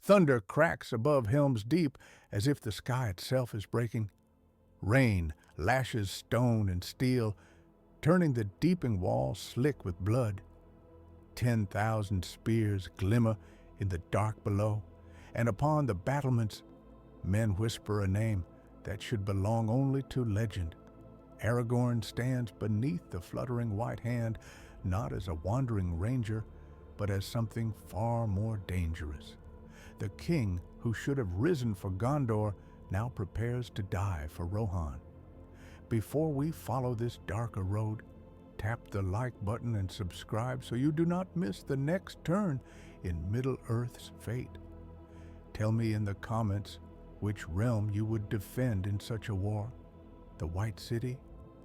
Thunder cracks above Helm's Deep as if the sky itself is breaking. Rain lashes stone and steel, turning the deeping wall slick with blood. 10,000 spears glimmer in the dark below, and upon the battlements men whisper a name that should belong only to legend. Aragorn stands beneath the fluttering white hand, not as a wandering ranger, but as something far more dangerous. The king who should have risen for Gondor now prepares to die for Rohan. Before we follow this darker road, tap the like button and subscribe so you do not miss the next turn in Middle-earth's fate. Tell me in the comments which realm you would defend in such a war. The White City,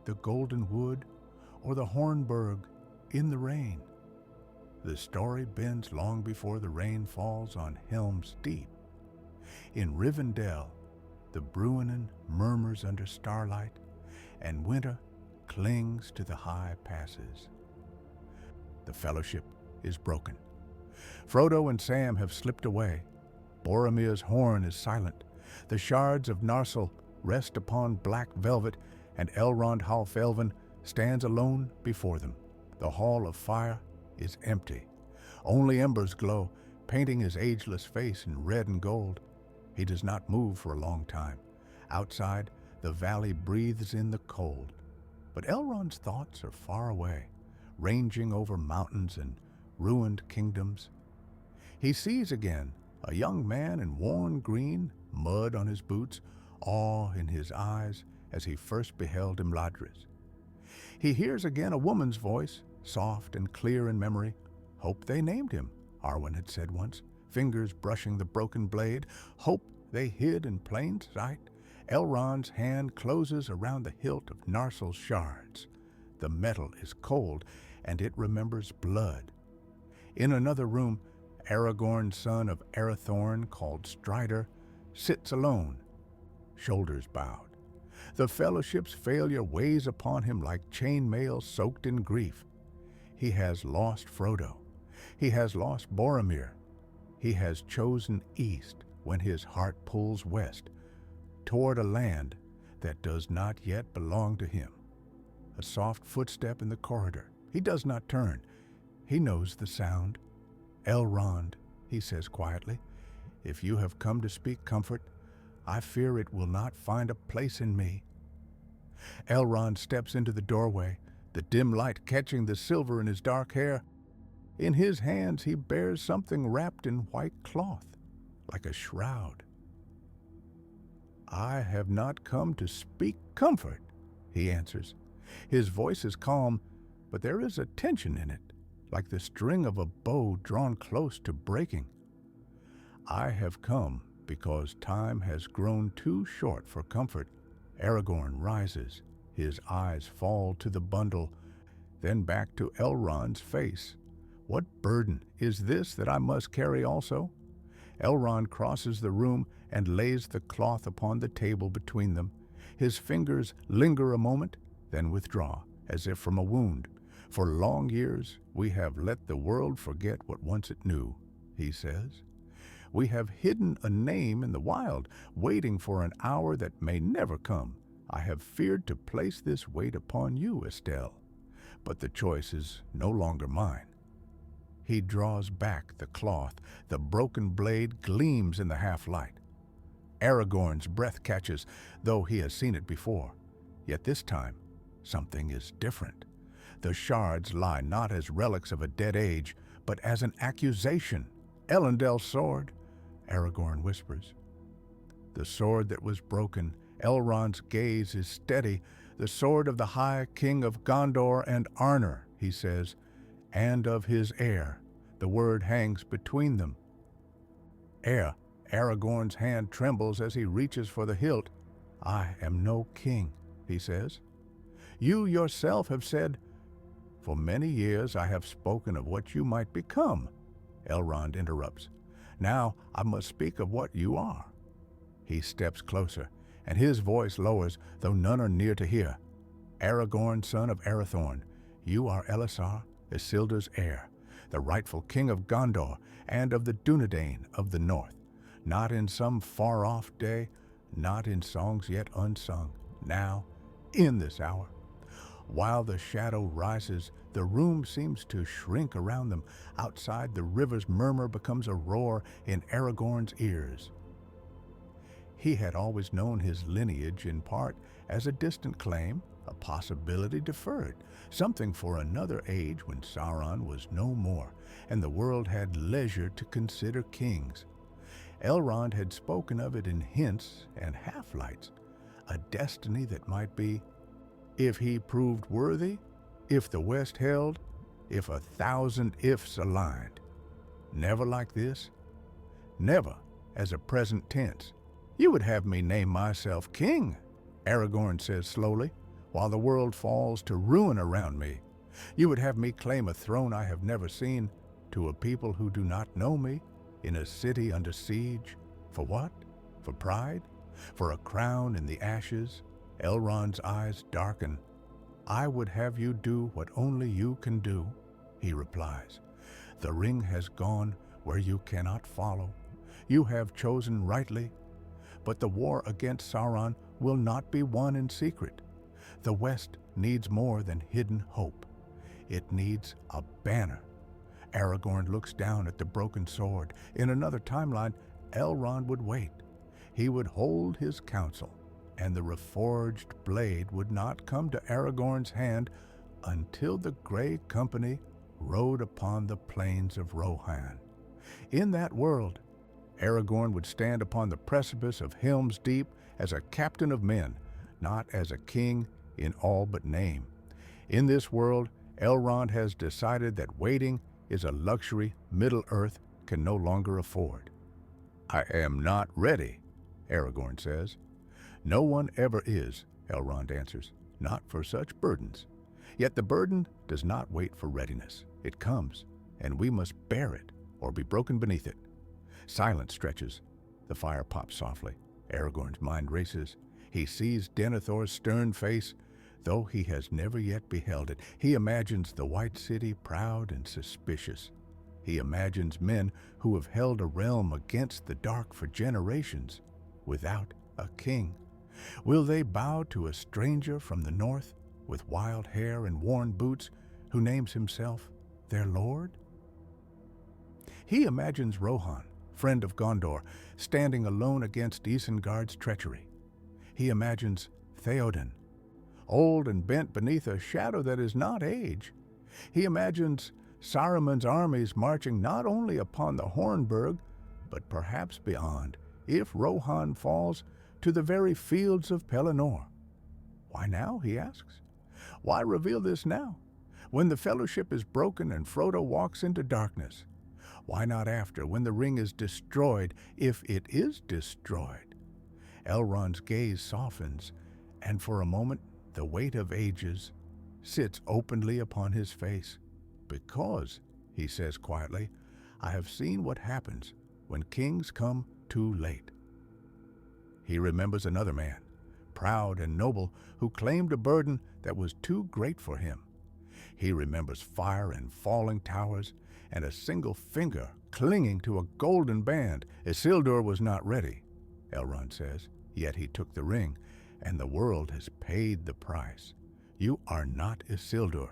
the Golden Wood, or the Hornburg in the rain. The story bends long before the rain falls on Helm's Deep. In Rivendell, the Bruinen murmurs under starlight, and winter clings to the high passes. The fellowship is broken. Frodo and Sam have slipped away. Boromir's horn is silent. The shards of Narsil rest upon black velvet, and Elrond half-elven stands alone before them. The Hall of Fire is empty. Only embers glow, painting his ageless face in red and gold. He does not move for a long time. Outside, the valley breathes in the cold. But Elrond's thoughts are far away, ranging over mountains and ruined kingdoms. He sees again a young man in worn green, mud on his boots, awe in his eyes as he first beheld Imladris. He hears again a woman's voice, soft and clear in memory. Hope they named him, Arwen had said once, fingers brushing the broken blade. Hope they hid in plain sight. Elrond's hand closes around the hilt of Narsil's shards. The metal is cold, and it remembers blood. In another room, Aragorn, son of Arathorn, called Strider, sits alone, shoulders bowed. The fellowship's failure weighs upon him like chainmail soaked in grief. He has lost Frodo. He has lost Boromir. He has chosen east when his heart pulls west, toward a land that does not yet belong to him. A soft footstep in the corridor. He does not turn. He knows the sound. Elrond, he says quietly, if you have come to speak comfort, I fear it will not find a place in me. Elrond steps into the doorway, the dim light catching the silver in his dark hair. In his hands he bears something wrapped in white cloth, like a shroud. I have not come to speak comfort, he answers. His voice is calm, but there is a tension in it, like the string of a bow drawn close to breaking. I have come because time has grown too short for comfort. Aragorn rises. His eyes fall to the bundle, then back to Elrond's face. What burden is this that I must carry also? Elrond crosses the room and lays the cloth upon the table between them. His fingers linger a moment, then withdraw, as if from a wound. For long years we have let the world forget what once it knew, he says. We have hidden a name in the wild, waiting for an hour that may never come. I have feared to place this weight upon you, Estelle, but the choice is no longer mine. He draws back the cloth. The broken blade gleams in the half-light. Aragorn's breath catches, though he has seen it before. Yet this time, something is different. The shards lie not as relics of a dead age, but as an accusation. Elendil's sword, Aragorn whispers. The sword that was broken. Elrond's gaze is steady. The sword of the High King of Gondor and Arnor, he says, and of his heir. The word hangs between them. Heir. Aragorn's hand trembles as he reaches for the hilt. I am no king, he says. You yourself have said, for many years I have spoken of what you might become. Elrond interrupts. Now I must speak of what you are. He steps closer, and his voice lowers, though none are near to hear. Aragorn, son of Arathorn, you are Elisar, Isildur's heir, the rightful king of Gondor and of the Dunedain of the north. not in some far-off day, not in songs yet unsung, now, in this hour. While the shadow rises, the room seems to shrink around them. Outside, the river's murmur becomes a roar in Aragorn's ears. He had always known his lineage in part as a distant claim, a possibility deferred, something for another age when Sauron was no more, and the world had leisure to consider kings. Elrond had spoken of it in hints and half-lights, a destiny that might be, if he proved worthy, if the West held, if 1,000 ifs aligned. Never like this, never as a present tense. You would have me name myself king, Aragorn says slowly, while the world falls to ruin around me. You would have me claim a throne I have never seen, to a people who do not know me, in a city under siege. For what? For pride? For a crown in the ashes? Elrond's eyes darken. I would have you do what only you can do, he replies. The ring has gone where you cannot follow. You have chosen rightly, but the war against Sauron will not be won in secret. The West needs more than hidden hope. It needs a banner. Aragorn looks down at the broken sword. In another timeline, Elrond would wait. He would hold his counsel, and the reforged blade would not come to Aragorn's hand until the Grey Company rode upon the plains of Rohan. In that world, Aragorn would stand upon the precipice of Helm's Deep as a captain of men, not as a king in all but name. In this world, Elrond has decided that waiting is a luxury Middle-earth can no longer afford. I am not ready, Aragorn says. No one ever is, Elrond answers, not for such burdens. Yet the burden does not wait for readiness. It comes, and we must bear it or be broken beneath it. Silence stretches. The fire pops softly. Aragorn's mind races. He sees Denethor's stern face, though he has never yet beheld it. He imagines the White City proud and suspicious. He imagines men who have held a realm against the dark for generations, without a king. Will they bow to a stranger from the north, with wild hair and worn boots, who names himself their lord? He imagines Rohan, friend of Gondor, standing alone against Isengard's treachery. He imagines Theoden, old and bent beneath a shadow that is not age. He imagines Saruman's armies marching not only upon the Hornburg, but perhaps beyond, if Rohan falls, to the very fields of Pelennor. Why now, he asks? Why reveal this now, when the fellowship is broken and Frodo walks into darkness? Why not after, when the ring is destroyed, if it is destroyed? Elrond's gaze softens, and for a moment the weight of ages sits openly upon his face. Because, he says quietly, I have seen what happens when kings come too late. He remembers another man, proud and noble, who claimed a burden that was too great for him. He remembers fire and falling towers, and a single finger clinging to a golden band. Isildur was not ready, Elrond says, yet he took the ring, and the world has paid the price. You are not Isildur.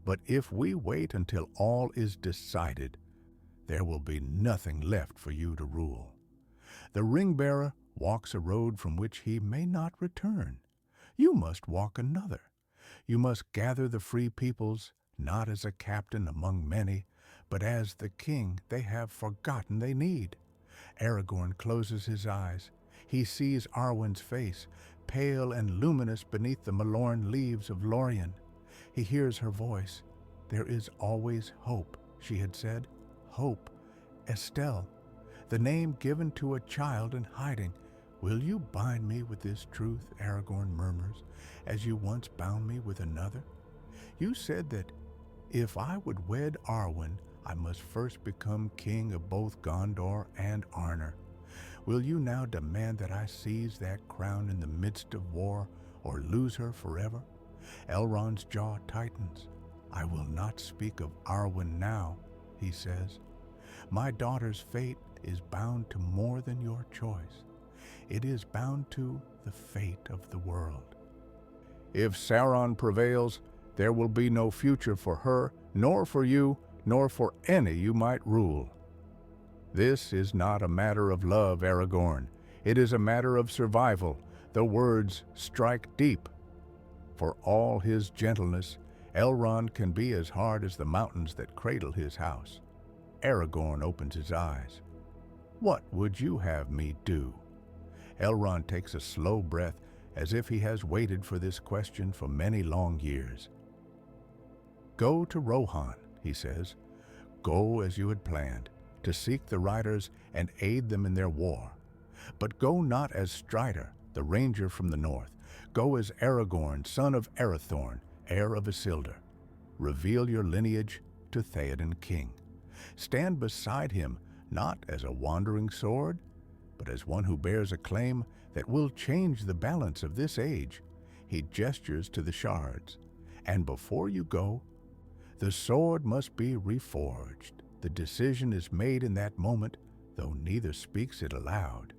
But if we wait until all is decided, there will be nothing left for you to rule. The ring-bearer walks a road from which he may not return. You must walk another. You must gather the free peoples, not as a captain among many, but as the king they have forgotten they need. Aragorn closes his eyes. He sees Arwen's face, pale and luminous beneath the malorn leaves of Lorien. He hears her voice. There is always hope, she had said. Hope. Estelle, the name given to a child in hiding. Will you bind me with this truth, Aragorn murmurs, as you once bound me with another? You said that if I would wed Arwen, I must first become king of both Gondor and Arnor. Will you now demand that I seize that crown in the midst of war, or lose her forever? Elrond's jaw tightens. I will not speak of Arwen now, he says. My daughter's fate is bound to more than your choice. It is bound to the fate of the world. If Sauron prevails, there will be no future for her, nor for you, nor for any you might rule. This is not a matter of love, Aragorn. It is a matter of survival. The words strike deep. For all his gentleness, Elrond can be as hard as the mountains that cradle his house. Aragorn opens his eyes. What would you have me do? Elrond takes a slow breath, as if he has waited for this question for many long years. Go to Rohan, he says. Go as you had planned, to seek the riders and aid them in their war. But go not as Strider, the ranger from the north. Go as Aragorn, son of Arathorn, heir of Isildur. Reveal your lineage to Theoden king. Stand beside him, not as a wandering sword, but as one who bears a claim that will change the balance of this age. He gestures to the shards. And before you go, the sword must be reforged. The decision is made in that moment, though neither speaks it aloud.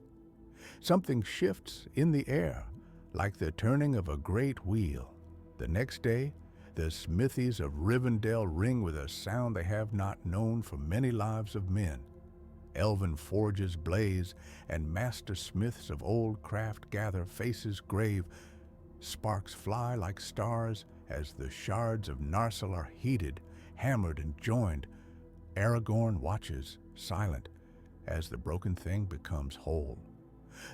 Something shifts in the air, like the turning of a great wheel. The next day, the smithies of Rivendell ring with a sound they have not known for many lives of men. Elven forges blaze, and master smiths of old craft gather, faces grave. Sparks fly like stars as the shards of Narsil are heated, hammered, and joined. Aragorn watches, silent, as the broken thing becomes whole.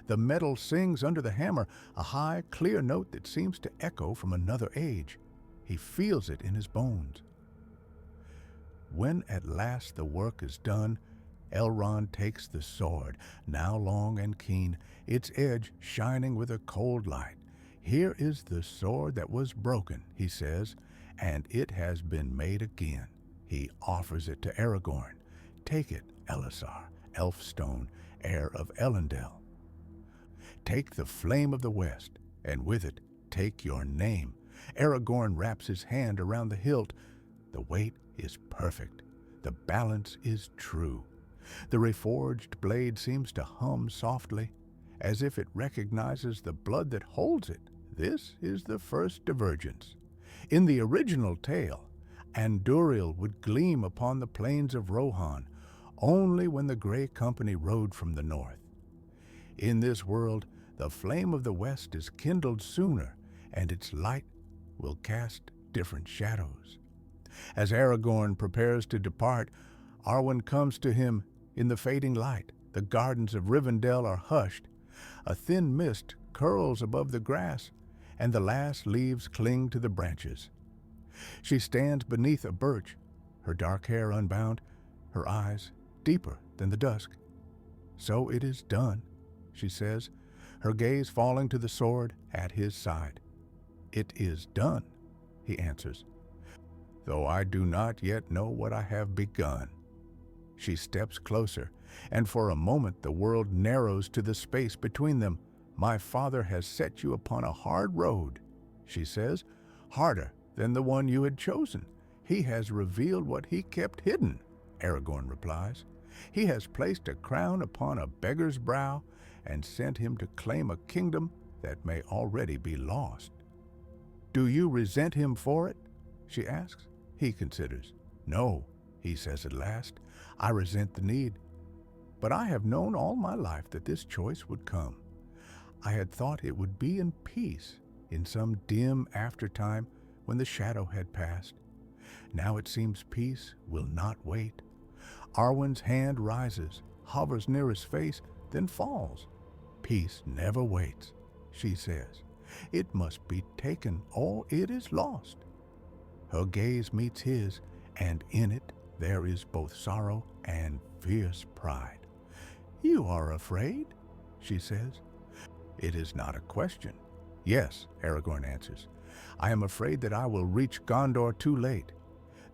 The metal sings under the hammer, a high, clear note that seems to echo from another age. He feels it in his bones. When at last the work is done, Elrond takes the sword, now long and keen, its edge shining with a cold light. Here is the sword that was broken, he says, and it has been made again. He offers it to Aragorn. Take it, Elisar, Elfstone, heir of Elendil. Take the flame of the west, and with it take your name. Aragorn wraps his hand around the hilt. The weight is perfect. The balance is true. The reforged blade seems to hum softly, as if it recognizes the blood that holds it. This is the first divergence. In the original tale, Andúril would gleam upon the plains of Rohan only when the Grey Company rode from the north. In this world, the flame of the west is kindled sooner, and its light will cast different shadows. As Aragorn prepares to depart, Arwen comes to him in the fading light. The gardens of Rivendell are hushed. A thin mist curls above the grass, and the last leaves cling to the branches. She stands beneath a birch, her dark hair unbound, her eyes deeper than the dusk. So it is done, she says, her gaze falling to the sword at his side. It is done, he answers, though I do not yet know what I have begun. She steps closer, and for a moment the world narrows to the space between them. My father has set you upon a hard road, she says, harder than the one you had chosen. He has revealed what he kept hidden, Aragorn replies. He has placed a crown upon a beggar's brow and sent him to claim a kingdom that may already be lost. Do you resent him for it? She asks. He considers. No, he says at last. I resent the need. But I have known all my life that this choice would come. I had thought it would be in peace, in some dim aftertime when the shadow had passed. Now it seems peace will not wait. Arwen's hand rises, hovers near his face, then falls. Peace never waits, she says. It must be taken or it is lost. Her gaze meets his, and in it there is both sorrow and fierce pride. You are afraid, she says. It is not a question. Yes, Aragorn answers. I am afraid that I will reach Gondor too late,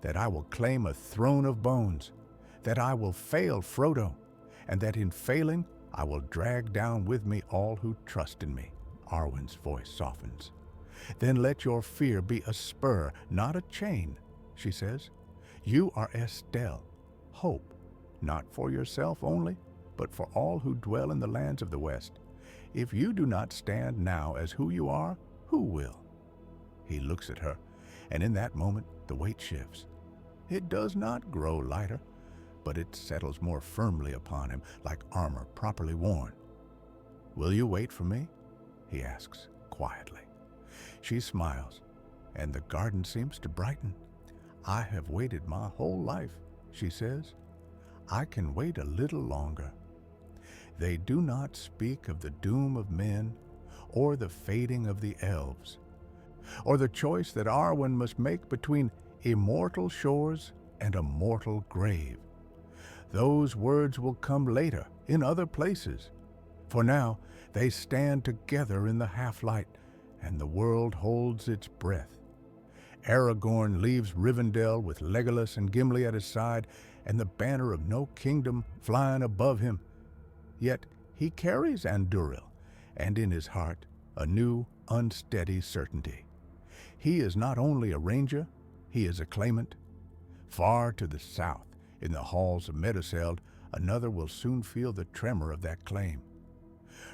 that I will claim a throne of bones, that I will fail Frodo, and that in failing I will drag down with me all who trust in me. Arwen's voice softens. Then let your fear be a spur, not a chain, she says. You are Estelle, hope, not for yourself only, but for all who dwell in the lands of the West. If you do not stand now as who you are, who will? He looks at her, and in that moment the weight shifts. It does not grow lighter, but it settles more firmly upon him, like armor properly worn. Will you wait for me? He asks quietly. She smiles, and the garden seems to brighten. I have waited my whole life, she says. I can wait a little longer. They do not speak of the doom of men, or the fading of the elves, or the choice that Arwen must make between immortal shores and a mortal grave. Those words will come later, in other places. For now, they stand together in the half-light, and the world holds its breath. Aragorn leaves Rivendell with Legolas and Gimli at his side, and the banner of no kingdom flying above him. Yet he carries Andúril, and in his heart a new, unsteady certainty. He is not only a ranger, he is a claimant. Far to the south, in the halls of Meduseld, another will soon feel the tremor of that claim.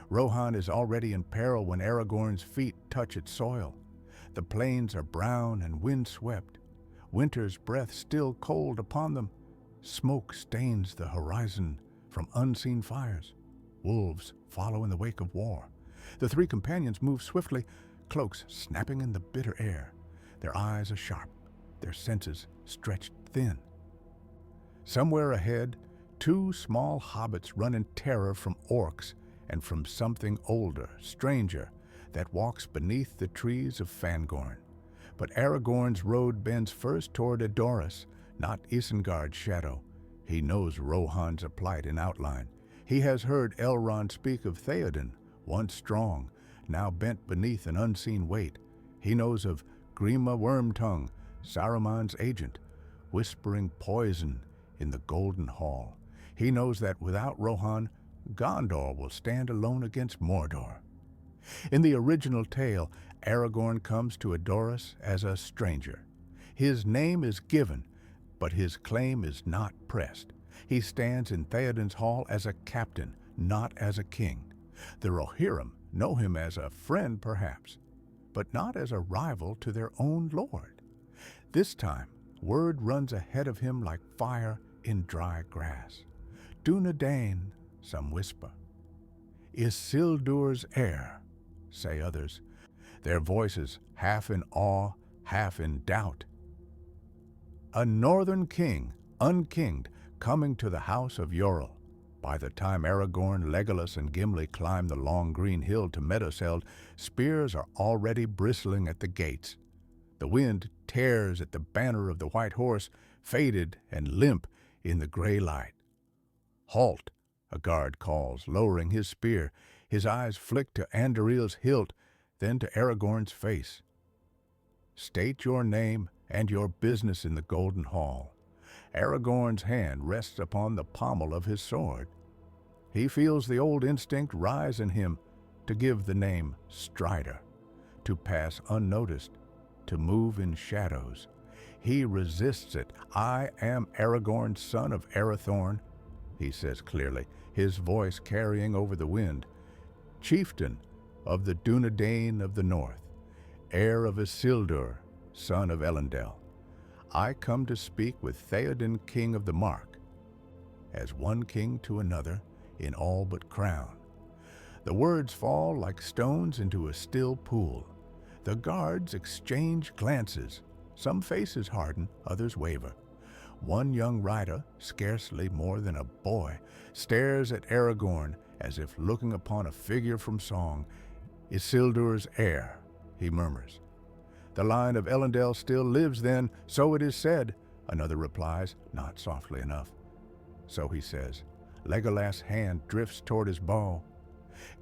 Rohan is already in peril when Aragorn's feet touch its soil. The plains are brown and wind-swept, winter's breath still cold upon them. Smoke stains the horizon from unseen fires. Wolves follow in the wake of war. The three companions move swiftly, cloaks snapping in the bitter air. Their eyes are sharp, their senses stretched thin. Somewhere ahead, two small hobbits run in terror from orcs and from something older, stranger, that walks beneath the trees of Fangorn. But Aragorn's road bends first toward Edoras, not Isengard's shadow. He knows Rohan's plight in outline. He has heard Elrond speak of Theoden, once strong, now bent beneath an unseen weight. He knows of Grima Wormtongue, Saruman's agent, whispering poison in the Golden Hall. He knows that without Rohan, Gondor will stand alone against Mordor. In the original tale, Aragorn comes to Edoras as a stranger. His name is given, but his claim is not pressed. He stands in Theoden's hall as a captain, not as a king. The Rohirrim know him as a friend, perhaps, but not as a rival to their own lord. This time, word runs ahead of him like fire in dry grass. Dunedain, some whisper. Isildur's heir, say others, their voices half in awe, half in doubt. A northern king, unkinged, coming to the house of Yorl. By the time Aragorn, Legolas, and Gimli climb the long green hill to Meduseld, spears are already bristling at the gates. The wind tears at the banner of the white horse, faded and limp in the gray light. Halt, a guard calls, lowering his spear. His eyes flick to Anduril's hilt, then to Aragorn's face. State your name and your business in the Golden Hall. Aragorn's hand rests upon the pommel of his sword. He feels the old instinct rise in him to give the name Strider, to pass unnoticed, to move in shadows. He resists it. I am Aragorn, son of Arathorn, he says clearly, his voice carrying over the wind. Chieftain of the Dunedain of the North, heir of Isildur, son of Elendil. I come to speak with Theoden, king of the Mark, as one king to another in all but crown. The words fall like stones into a still pool. The guards exchange glances. Some faces harden, others waver. One young rider, scarcely more than a boy, stares at Aragorn as if looking upon a figure from song. Isildur's heir, he murmurs. The line of Elendil still lives then, so it is said, another replies, not softly enough. So he says. Legolas' hand drifts toward his bow.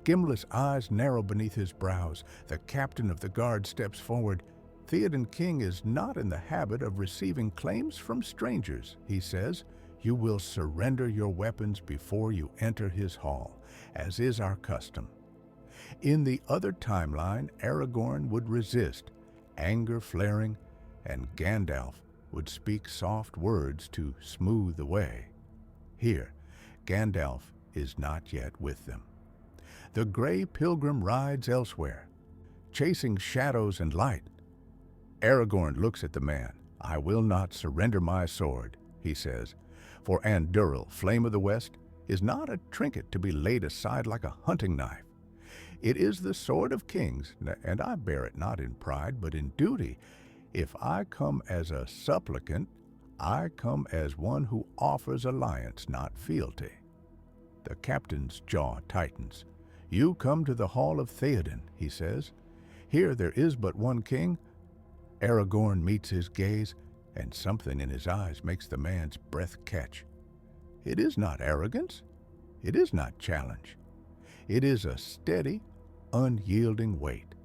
Gimli's eyes narrow beneath his brows. The captain of the guard steps forward. Theoden King is not in the habit of receiving claims from strangers, he says. You will surrender your weapons before you enter his hall, as is our custom. In the other timeline, Aragorn would resist, anger flaring, and Gandalf would speak soft words to smooth the way. Here, Gandalf is not yet with them. The gray pilgrim rides elsewhere, chasing shadows and light. Aragorn looks at the man. "I will not surrender my sword," he says, "for Anduril, Flame of the West, is not a trinket to be laid aside like a hunting knife. It is the sword of kings, and I bear it not in pride, but in duty. If I come as a supplicant, I come as one who offers alliance, not fealty." The captain's jaw tightens. "You come to the hall of Theoden," he says. "Here there is but one king." Aragorn meets his gaze, and something in his eyes makes the man's breath catch. It is not arrogance. It is not challenge. It is a steady, unyielding weight.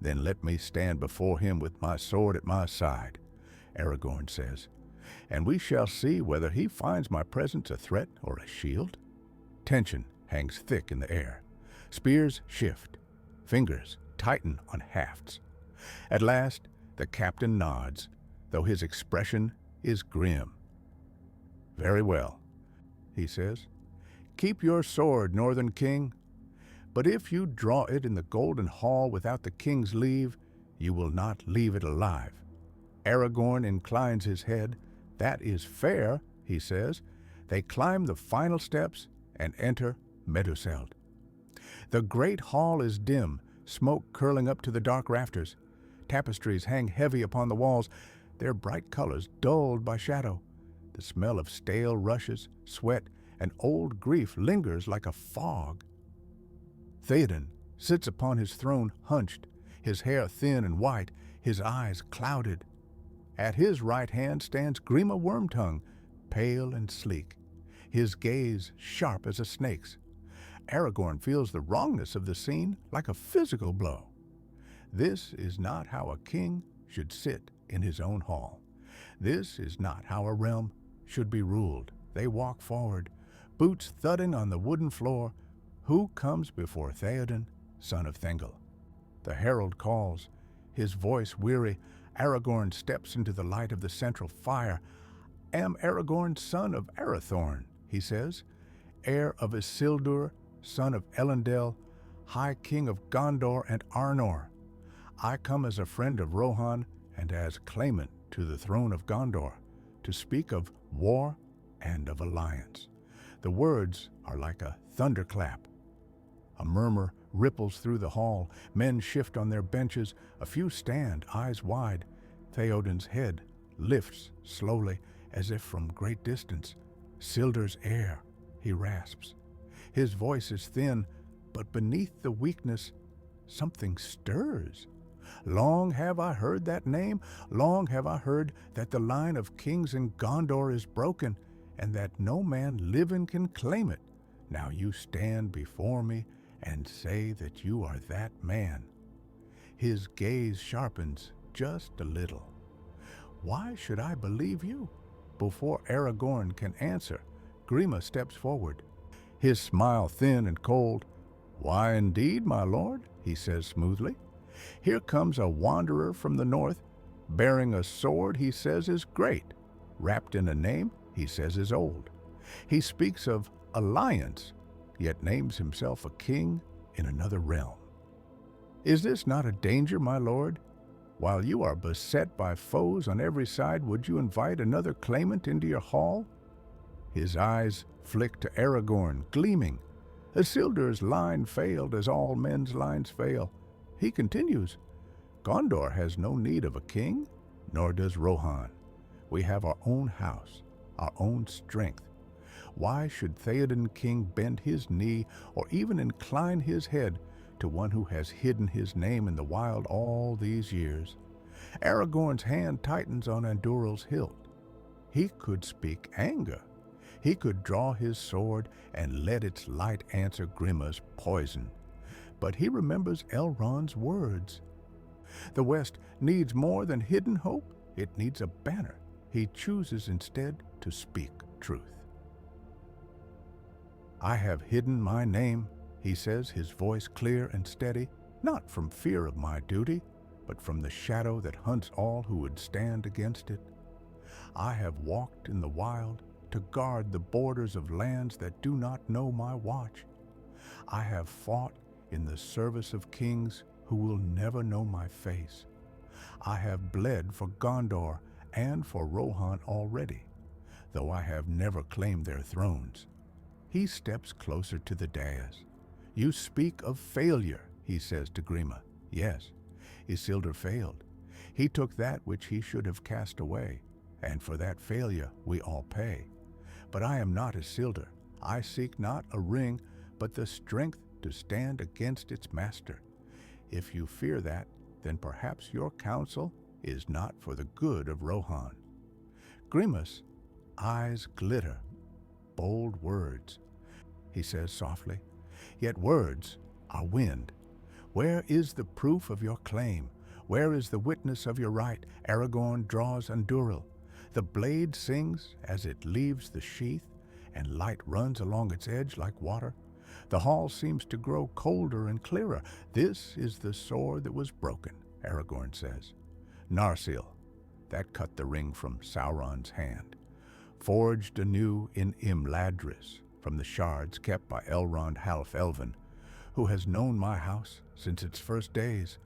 "Then let me stand before him with my sword at my side," Aragorn says, "and we shall see whether he finds my presence a threat or a shield." Tension hangs thick in the air. Spears shift. Fingers tighten on hafts. At last, the captain nods, though his expression is grim. "Very well," he says. "Keep your sword, Northern King. But if you draw it in the Golden Hall without the king's leave, you will not leave it alive." Aragorn inclines his head. "That is fair," he says. They climb the final steps and enter Meduseld. The great hall is dim, smoke curling up to the dark rafters. Tapestries hang heavy upon the walls, their bright colors dulled by shadow. The smell of stale rushes, sweat, and old grief lingers like a fog. Theoden sits upon his throne hunched, his hair thin and white, his eyes clouded. At his right hand stands Grima Wormtongue, pale and sleek, his gaze sharp as a snake's. Aragorn feels the wrongness of the scene like a physical blow. This is not how a king should sit in his own hall. This is not how a realm should be ruled. They walk forward, boots thudding on the wooden floor. Who comes before Theoden, son of Thengel? The herald calls, his voice weary. Aragorn steps into the light of the central fire. "Am Aragorn, son of Arathorn," he says, "heir of Isildur, son of Elendil, High King of Gondor and Arnor. I come as a friend of Rohan and as claimant to the throne of Gondor, to speak of war and of alliance." The words are like a thunderclap. A murmur ripples through the hall. Men shift on their benches. A few stand, eyes wide. Theoden's head lifts slowly, as if from great distance. "Sildur's heir," he rasps. His voice is thin, but beneath the weakness, something stirs. Long have I heard that name. Long have I heard that the line of kings in Gondor is broken, and that no man living can claim it. Now you stand before me and say that you are that man. His gaze sharpens just a little. Why should I believe you? Before Aragorn can answer, Grima steps forward, his smile thin and cold. "Why indeed, my lord," he says smoothly. "Here comes a wanderer from the north, bearing a sword he says is great, wrapped in a name he says is old. He speaks of alliance, yet names himself a king in another realm. Is this not a danger, my lord? While you are beset by foes on every side, would you invite another claimant into your hall?" His eyes flick to Aragorn, gleaming. Isildur's line failed as all men's lines fail. He continues, "Gondor has no need of a king, nor does Rohan. We have our own house, our own strength. Why should Theoden King bend his knee or even incline his head to one who has hidden his name in the wild all these years?" Aragorn's hand tightens on Anduril's hilt. He could speak anger. He could draw his sword and let its light answer Grima's poison. But he remembers Elrond's words. The West needs more than hidden hope. It needs a banner. He chooses instead to speak truth. "I have hidden my name," he says, his voice clear and steady, "not from fear of my duty, but from the shadow that hunts all who would stand against it. I have walked in the wild, to guard the borders of lands that do not know my watch. I have fought in the service of kings who will never know my face. I have bled for Gondor and for Rohan already, though I have never claimed their thrones. He steps closer to the dais. You speak of failure, he says to Grima. Yes, Isildur failed. He took that which he should have cast away, and for that failure we all pay. But I am not Isildur. I seek not a ring, but the strength to stand against its master. If you fear that, then perhaps your counsel is not for the good of Rohan. Grima's eyes glitter. Bold words, he says softly. Yet words are wind. Where is the proof of your claim? Where is the witness of your right? Aragorn draws Andúril. The blade sings as it leaves the sheath, and light runs along its edge like water. The hall seems to grow colder and clearer. This is the sword that was broken, Aragorn says. Narsil, that cut the ring from Sauron's hand, forged anew in Imladris from the shards kept by Elrond half-elven, who has known my house since its first days.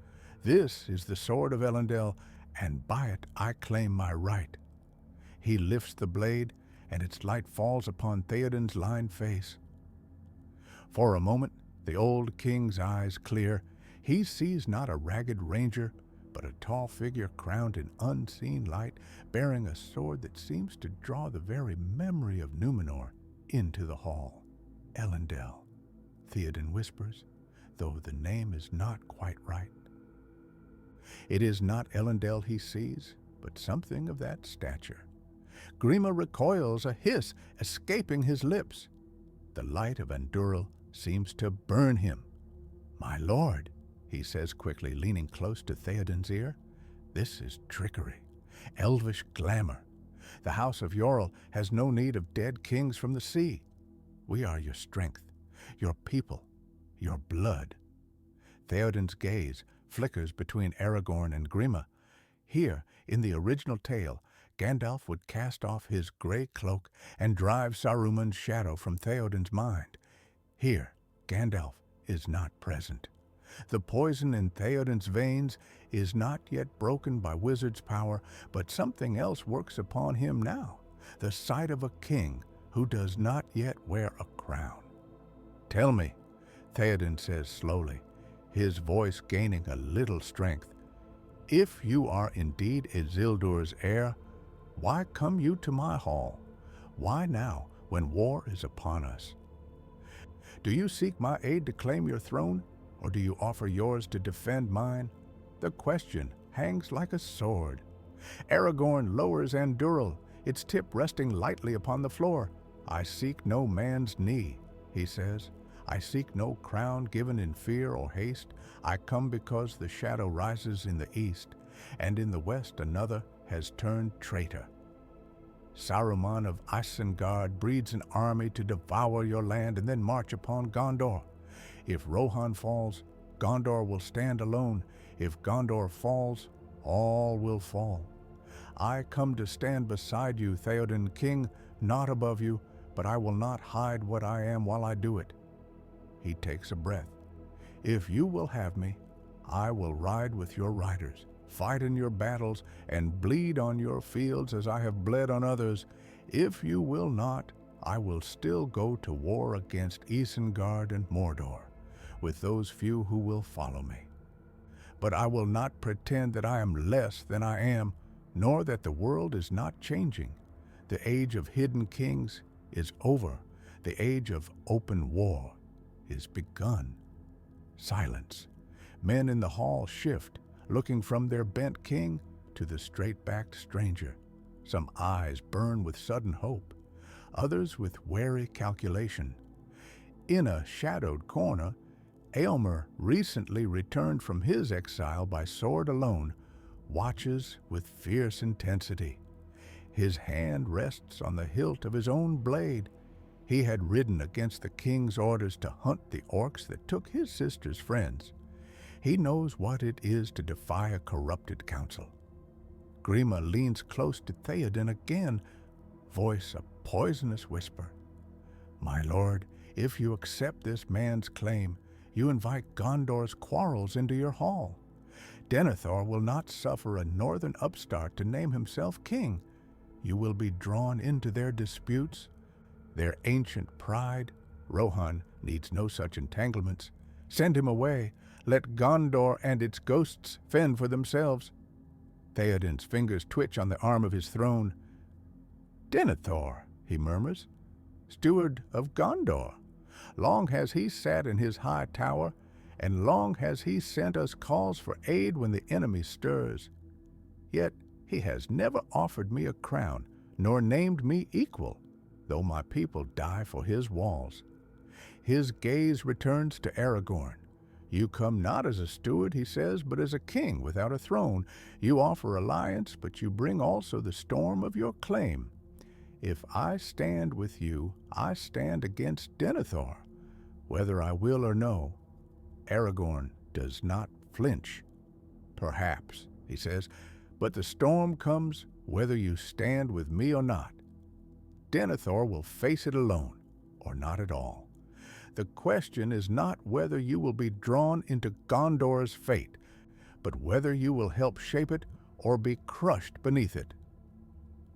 This is the sword of Elendil, and by it I claim my right. He lifts the blade, and its light falls upon Theoden's lined face. For a moment, the old king's eyes clear. He sees not a ragged ranger, but a tall figure crowned in unseen light, bearing a sword that seems to draw the very memory of Númenor into the hall. Elendil, Theoden whispers, though the name is not quite right. It is not Elendil he sees, but something of that stature. Grima recoils, a hiss escaping his lips. The light of Andúril seems to burn him. My lord, he says quickly, leaning close to Theoden's ear, this is trickery, elvish glamour. The house of Yorl has no need of dead kings from the sea. We are your strength, your people, your blood. Theoden's gaze flickers between Aragorn and Grima. Here, in the original tale, Gandalf would cast off his gray cloak and drive Saruman's shadow from Theoden's mind. Here, Gandalf is not present. The poison in Theoden's veins is not yet broken by wizard's power, but something else works upon him now, the sight of a king who does not yet wear a crown. Tell me, Theoden says slowly, his voice gaining a little strength, if you are indeed Isildur's heir, why come you to my hall? Why now, when war is upon us? Do you seek my aid to claim your throne, or do you offer yours to defend mine? The question hangs like a sword. Aragorn lowers Andúril, its tip resting lightly upon the floor. I seek no man's knee, he says. I seek no crown given in fear or haste. I come because the shadow rises in the east, and in the west another has turned traitor. Saruman of Isengard breeds an army to devour your land and then march upon Gondor. If Rohan falls, Gondor will stand alone. If Gondor falls, all will fall. I come to stand beside you, Theoden, king, not above you, but I will not hide what I am while I do it. He takes a breath. If you will have me, I will ride with your riders, fight in your battles, and bleed on your fields as I have bled on others. If you will not, I will still go to war against Isengard and Mordor, with those few who will follow me. But I will not pretend that I am less than I am, nor that the world is not changing. The age of hidden kings is over. The age of open war is begun. Silence. Men in the hall shift, looking from their bent king to the straight-backed stranger. Some eyes burn with sudden hope, others with wary calculation. In a shadowed corner, Eomer, recently returned from his exile by sword alone, watches with fierce intensity. His hand rests on the hilt of his own blade. He had ridden against the king's orders to hunt the orcs that took his sister's friends. He knows what it is to defy a corrupted council. Grima leans close to Theoden again, voice a poisonous whisper. My lord, if you accept this man's claim, you invite Gondor's quarrels into your hall. Denethor will not suffer a northern upstart to name himself king. You will be drawn into their disputes, their ancient pride. Rohan needs no such entanglements. Send him away. Let Gondor and its ghosts fend for themselves. Theoden's fingers twitch on the arm of his throne. Denethor, he murmurs, steward of Gondor. Long has he sat in his high tower, and long has he sent us calls for aid when the enemy stirs. Yet he has never offered me a crown, nor named me equal, though my people die for his walls. His gaze returns to Aragorn. You come not as a steward, he says, but as a king without a throne. You offer alliance, but you bring also the storm of your claim. If I stand with you, I stand against Denethor, whether I will or no. Aragorn does not flinch. Perhaps, he says, but the storm comes whether you stand with me or not. Denethor will face it alone, or not at all. The question is not whether you will be drawn into Gondor's fate, but whether you will help shape it or be crushed beneath it.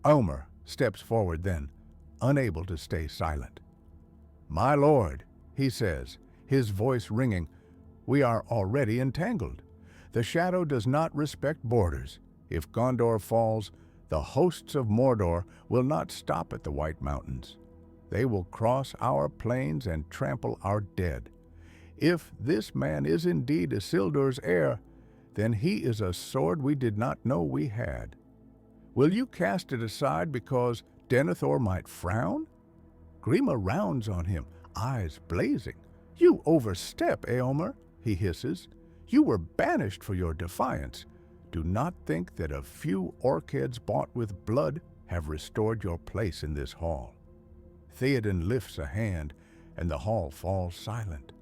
Omer steps forward then, unable to stay silent. My lord, he says, his voice ringing, we are already entangled. The shadow does not respect borders. If Gondor falls, the hosts of Mordor will not stop at the White Mountains. They will cross our plains and trample our dead. If this man is indeed Isildur's heir, then he is a sword we did not know we had. Will you cast it aside because Denethor might frown? Grima rounds on him, eyes blazing. You overstep, Éomer, he hisses. You were banished for your defiance. Do not think that a few orchids bought with blood have restored your place in this hall. Theoden lifts a hand, and the hall falls silent.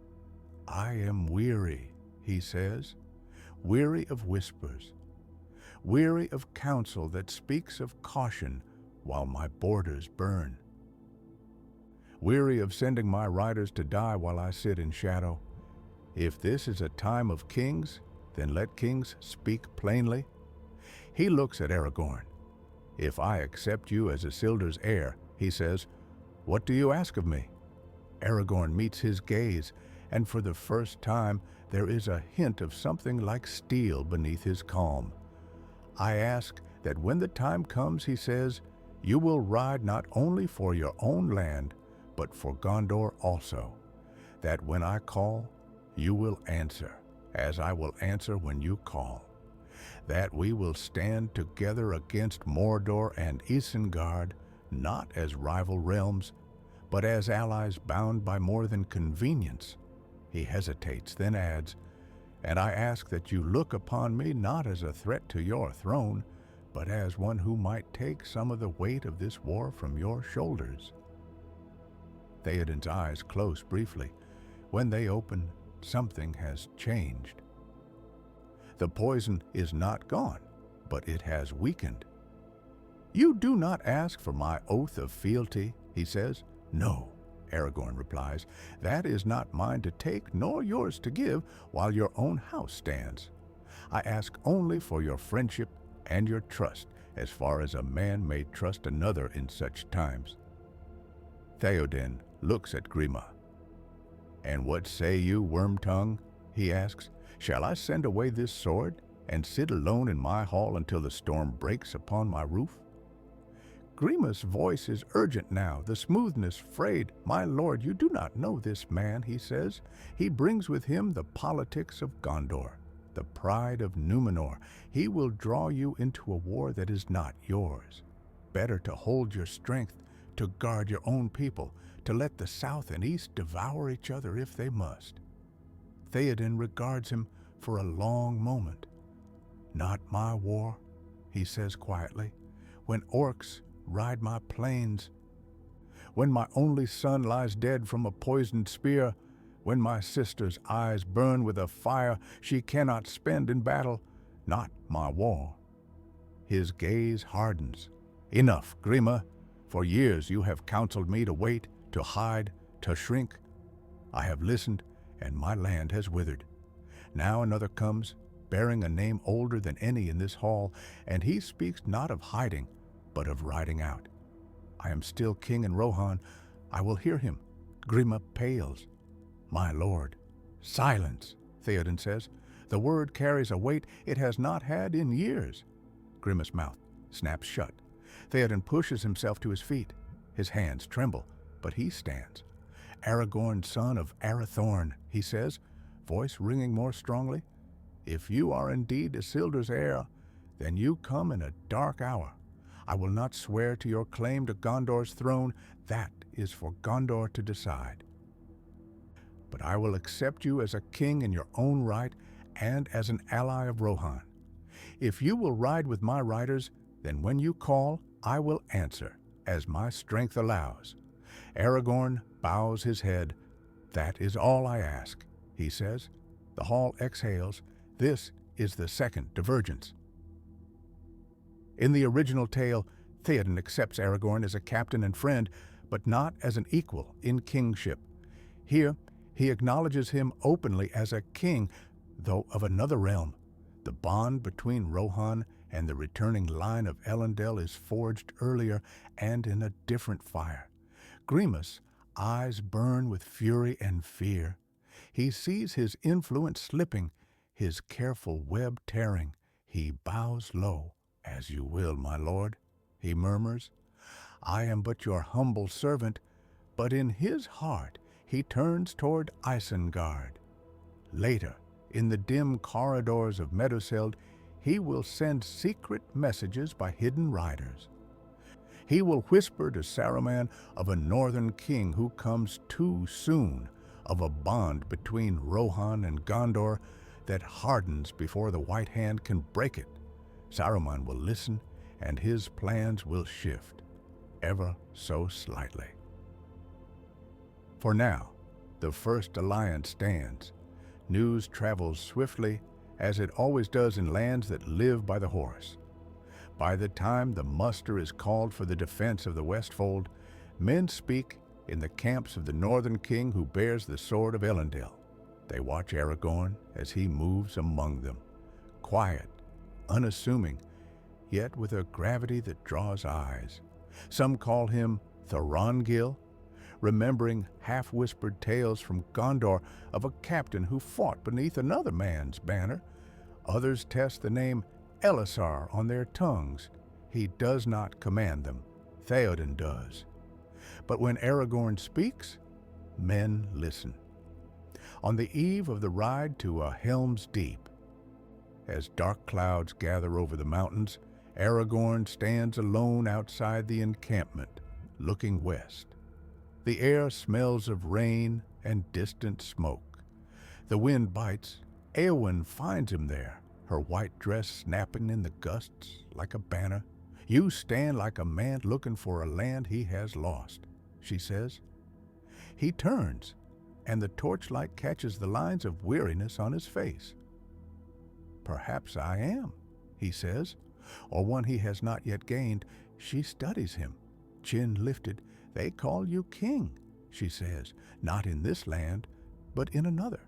I am weary, he says, weary of whispers, weary of counsel that speaks of caution while my borders burn, weary of sending my riders to die while I sit in shadow. If this is a time of kings, then let kings speak plainly. He looks at Aragorn. If I accept you as Isildur's heir, he says, what do you ask of me? Aragorn meets his gaze, and for the first time there is a hint of something like steel beneath his calm. I ask that when the time comes, he says, you will ride not only for your own land, but for Gondor also, that when I call, you will answer, as I will answer when you call, that we will stand together against Mordor and Isengard, not as rival realms, but as allies bound by more than convenience. He hesitates, then adds, and I ask that you look upon me not as a threat to your throne, but as one who might take some of the weight of this war from your shoulders. Theoden's eyes close briefly. When they open, something has changed. The poison is not gone, but it has weakened. You do not ask for my oath of fealty, he says. No, Aragorn replies, that is not mine to take, nor yours to give, while your own house stands. I ask only for your friendship and your trust, as far as a man may trust another in such times. Theoden looks at Grima. And what say you, Wormtongue? He asks. Shall I send away this sword, and sit alone in my hall until the storm breaks upon my roof? Grima's voice is urgent now, the smoothness frayed. My lord, you do not know this man, he says. He brings with him the politics of Gondor, the pride of Numenor. He will draw you into a war that is not yours. Better to hold your strength, to guard your own people, to let the south and east devour each other if they must. Theoden regards him for a long moment. Not my war, he says quietly. When orcs ride my plains, when my only son lies dead from a poisoned spear, when my sister's eyes burn with a fire she cannot spend in battle, not my war. His gaze hardens. Enough, Grima. For years you have counseled me to wait, to hide, to shrink. I have listened, and my land has withered. Now another comes, bearing a name older than any in this hall, and he speaks not of hiding, but of riding out. I am still king in Rohan. I will hear him. Grima pales. My lord. Silence, Theoden says. The word carries a weight it has not had in years. Grima's mouth snaps shut. Theoden pushes himself to his feet. His hands tremble, but he stands. Aragorn, son of Arathorn, he says, voice ringing more strongly. If you are indeed Isildur's heir, then you come in a dark hour. I will not swear to your claim to Gondor's throne. That is for Gondor to decide. But I will accept you as a king in your own right and as an ally of Rohan. If you will ride with my riders, then when you call, I will answer, as my strength allows. Aragorn bows his head. That is all I ask, he says. The hall exhales. This is the second divergence. In the original tale, Theoden accepts Aragorn as a captain and friend, but not as an equal in kingship. Here, he acknowledges him openly as a king, though of another realm. The bond between Rohan and the returning line of Elendil is forged earlier and in a different fire. Grima's eyes burn with fury and fear. He sees his influence slipping, his careful web tearing. He bows low. As you will, my lord, he murmurs. I am but your humble servant, but in his heart he turns toward Isengard. Later, in the dim corridors of Meduseld, he will send secret messages by hidden riders. He will whisper to Saruman of a northern king who comes too soon, of a bond between Rohan and Gondor that hardens before the White Hand can break it. Saruman will listen, and his plans will shift, ever so slightly. For now, the First Alliance stands. News travels swiftly, as it always does in lands that live by the horse. By the time the muster is called for the defense of the Westfold, men speak in the camps of the northern king who bears the sword of Elendil. They watch Aragorn as he moves among them, quiet, unassuming, yet with a gravity that draws eyes. Some call him Thorongil, remembering half-whispered tales from Gondor of a captain who fought beneath another man's banner. Others test the name Elisar on their tongues. He does not command them. Theoden does. But when Aragorn speaks, men listen. On the eve of the ride to a Helm's Deep, as dark clouds gather over the mountains, Aragorn stands alone outside the encampment, looking west. The air smells of rain and distant smoke. The wind bites. Eowyn finds him there, her white dress snapping in the gusts like a banner. You stand like a man looking for a land he has lost, she says. He turns, and the torchlight catches the lines of weariness on his face. Perhaps I am, he says, or one he has not yet gained. She studies him, chin lifted. They call you king, she says, not in this land, but in another.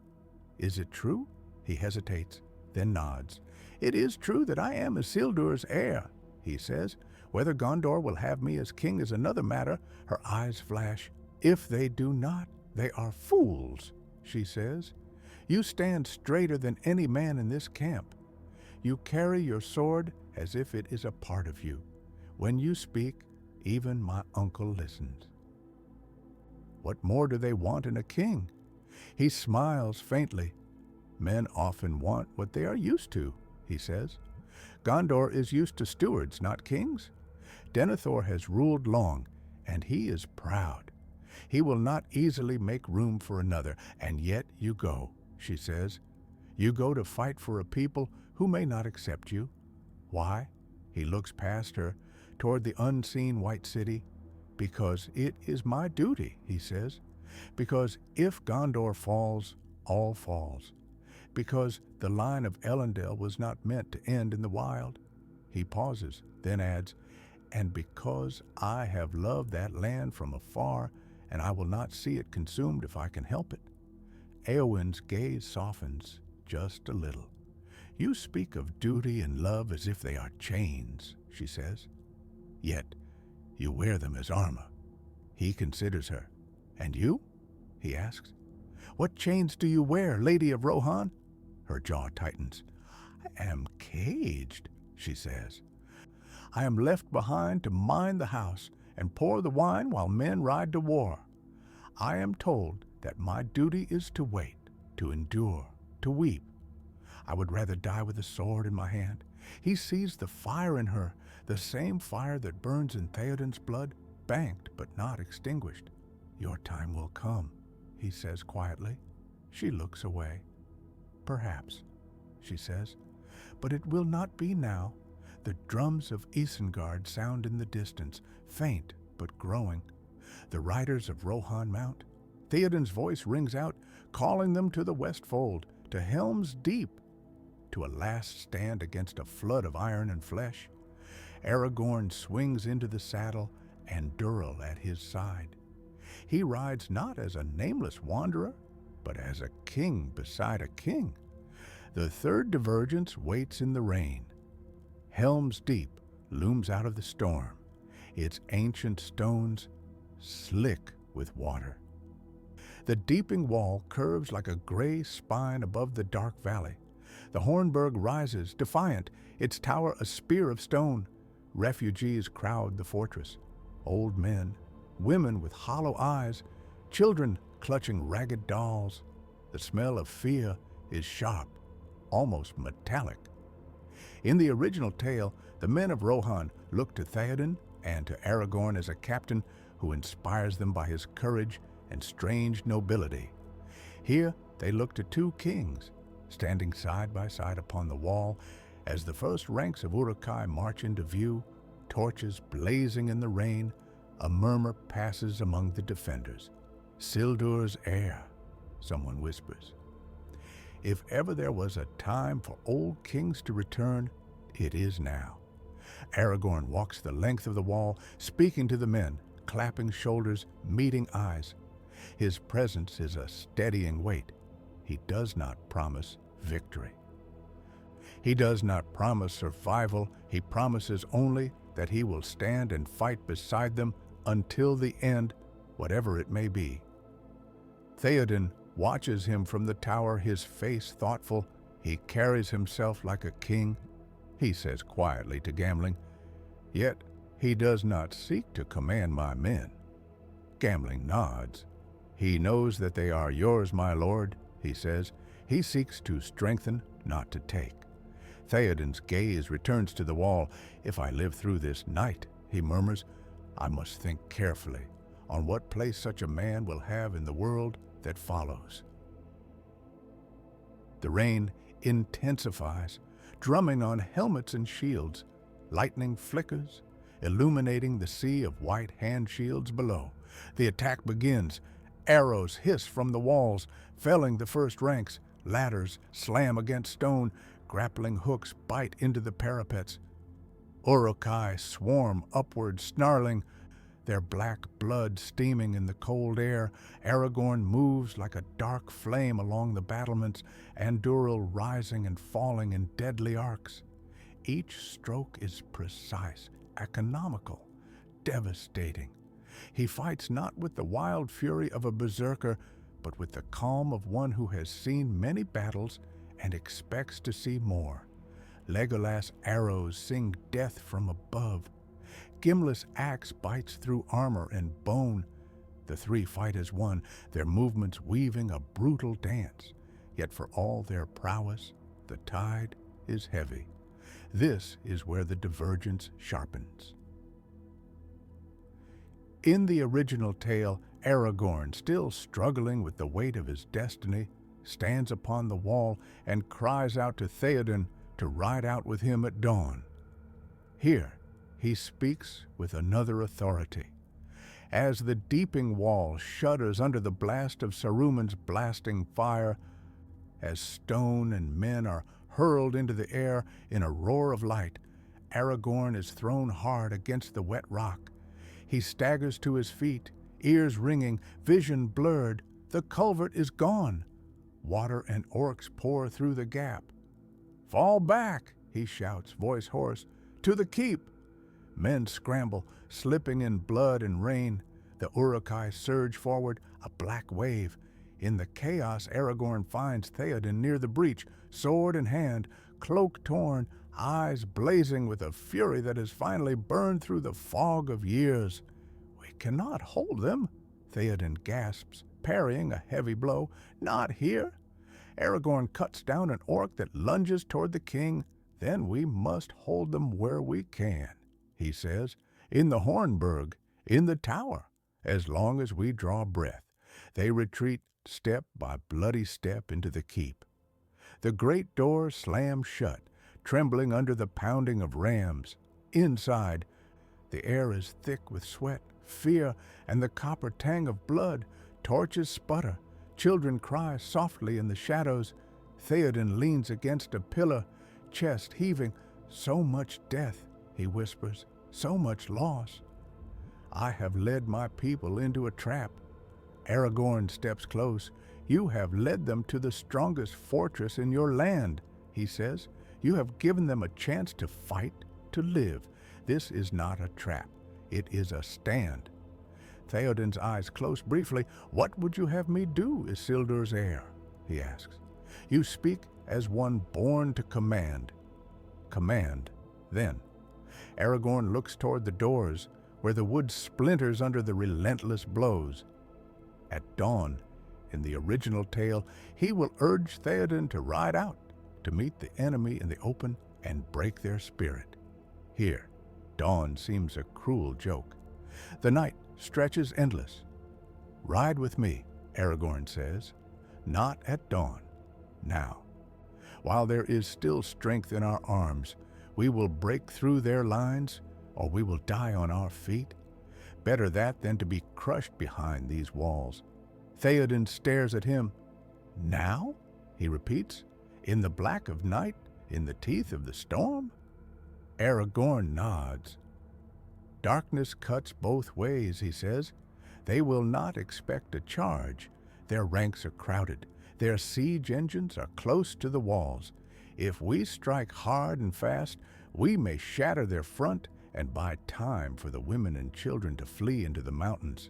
Is it true? He hesitates, then nods. It is true that I am Isildur's heir, he says. Whether Gondor will have me as king is another matter. Her eyes flash. If they do not, they are fools, she says. You stand straighter than any man in this camp. You carry your sword as if it is a part of you. When you speak, even my uncle listens. What more do they want in a king? He smiles faintly. Men often want what they are used to, he says. Gondor is used to stewards, not kings. Denethor has ruled long, and he is proud. He will not easily make room for another, and yet you go, she says. You go to fight for a people who may not accept you. Why? He looks past her, toward the unseen white city. Because it is my duty, he says. Because if Gondor falls, all falls. Because the line of Elendil was not meant to end in the wild. He pauses, then adds, and because I have loved that land from afar, and I will not see it consumed if I can help it. Éowyn's gaze softens just a little. You speak of duty and love as if they are chains, she says. Yet you wear them as armor. He considers her. And you? He asks. What chains do you wear, Lady of Rohan? Her jaw tightens. I am caged, she says. I am left behind to mind the house and pour the wine while men ride to war. I am told that my duty is to wait, to endure, to weep. I would rather die with a sword in my hand. He sees the fire in her, the same fire that burns in Theoden's blood, banked but not extinguished. Your time will come, he says quietly. She looks away. Perhaps, she says, but it will not be now. The drums of Isengard sound in the distance, faint but growing. The riders of Rohan mount. Theoden's voice rings out, calling them to the Westfold, to Helm's Deep, to a last stand against a flood of iron and flesh. Aragorn swings into the saddle, and Durrell at his side. He rides not as a nameless wanderer, but as a king beside a king. The third divergence waits in the rain. Helm's Deep looms out of the storm, its ancient stones slick with water. The deeping wall curves like a gray spine above the dark valley. The Hornburg rises, defiant, its tower a spear of stone. Refugees crowd the fortress. Old men, women with hollow eyes, children clutching ragged dolls. The smell of fear is sharp, almost metallic. In the original tale, the men of Rohan look to Theoden and to Aragorn as a captain who inspires them by his courage and strange nobility. Here they look to two kings, standing side by side upon the wall, as the first ranks of Uruk-hai march into view, torches blazing in the rain. A murmur passes among the defenders. Isildur's heir, someone whispers. If ever there was a time for old kings to return, it is now. Aragorn walks the length of the wall, speaking to the men, clapping shoulders, meeting eyes. His presence is a steadying weight. He does not promise victory. He does not promise survival. He promises only that he will stand and fight beside them until the end, whatever it may be. Theoden watches him from the tower, his face thoughtful. He carries himself like a king, he says quietly to Gamling. Yet he does not seek to command my men. Gamling nods. He knows that they are yours, my lord, he says. He seeks to strengthen, not to take. Theoden's gaze returns to the wall. If I live through this night, he murmurs, I must think carefully on what place such a man will have in the world that follows. The rain intensifies, drumming on helmets and shields. Lightning flickers, illuminating the sea of white hand shields below. The attack begins. Arrows hiss from the walls, felling the first ranks. Ladders slam against stone. Grappling hooks bite into the parapets. Uruk-hai swarm upward, snarling, their black blood steaming in the cold air. Aragorn moves like a dark flame along the battlements, Andúril rising and falling in deadly arcs. Each stroke is precise, economical, devastating. He fights not with the wild fury of a berserker, but with the calm of one who has seen many battles and expects to see more. Legolas' arrows sing death from above. Gimli's axe bites through armor and bone. The three fight as one, their movements weaving a brutal dance. Yet for all their prowess, the tide is heavy. This is where the divergence sharpens. In the original tale, Aragorn, still struggling with the weight of his destiny, stands upon the wall and cries out to Theoden to ride out with him at dawn. Here, he speaks with another authority. As the deeping wall shudders under the blast of Saruman's blasting fire, as stone and men are hurled into the air in a roar of light, Aragorn is thrown hard against the wet rock. He staggers to his feet, ears ringing, vision blurred. The culvert is gone. Water and orcs pour through the gap. "Fall back," he shouts, voice hoarse. "To the keep!" Men scramble, slipping in blood and rain. The Uruk-hai surge forward, a black wave. In the chaos, Aragorn finds Theoden near the breach, sword in hand, cloak torn, eyes blazing with a fury that has finally burned through the fog of years. "We cannot hold them," Theoden gasps, parrying a heavy blow. "Not here." Aragorn cuts down an orc that lunges toward the king. "Then we must hold them where we can," he says, "in the Hornburg, in the tower, as long as we draw breath." They retreat step by bloody step into the keep. The great doors slam shut, trembling under the pounding of rams. Inside, the air is thick with sweat, fear, and the copper tang of blood. Torches sputter. Children cry softly in the shadows. Theoden leans against a pillar, chest heaving. "So much death," he whispers, "so much loss. I have led my people into a trap." Aragorn steps close. "You have led them to the strongest fortress in your land," he says. "You have given them a chance to fight, to live. This is not a trap. It is a stand." Theoden's eyes close briefly. "What would you have me do, Isildur's heir?" he asks. "You speak as one born to command." "Command, then." Aragorn looks toward the doors, where the wood splinters under the relentless blows. At dawn, in the original tale, he will urge Theoden to ride out, to meet the enemy in the open and break their spirit. Here, dawn seems a cruel joke. The night stretches endless. "Ride with me," Aragorn says. "Not at dawn. Now. While there is still strength in our arms, we will break through their lines, or we will die on our feet. Better that than to be crushed behind these walls." Theoden stares at him. "Now?" he repeats. "In the black of night, in the teeth of the storm?" Aragorn nods. "Darkness cuts both ways," he says. "They will not expect a charge. Their ranks are crowded. Their siege engines are close to the walls. If we strike hard and fast, we may shatter their front and buy time for the women and children to flee into the mountains."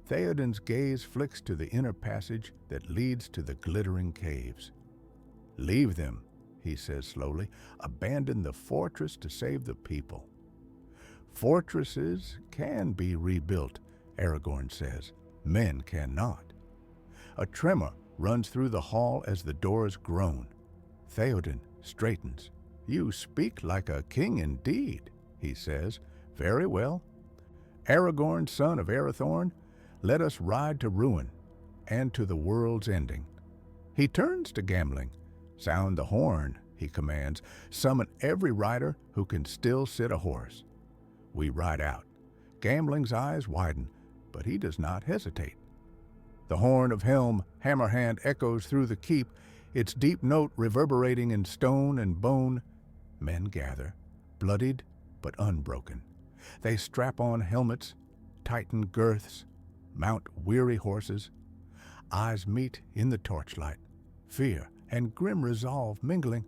Theoden's gaze flicks to the inner passage that leads to the glittering caves. "Leave them," he says slowly. "Abandon the fortress to save the people." "Fortresses can be rebuilt," Aragorn says. "Men cannot." A tremor runs through the hall as the doors groan. Theoden straightens. "You speak like a king indeed," he says. "Very well. Aragorn, son of Arathorn, let us ride to ruin, and to the world's ending." He turns to Gambling. "Sound the horn," he commands. "Summon every rider who can still sit a horse." We ride out. Gambling's eyes widen, but he does not hesitate. The horn of Helm, Hammerhand, echoes through the keep, its deep note reverberating in stone and bone. Men gather, bloodied but unbroken. They strap on helmets, tighten girths, mount weary horses. Eyes meet in the torchlight, fear and grim resolve mingling.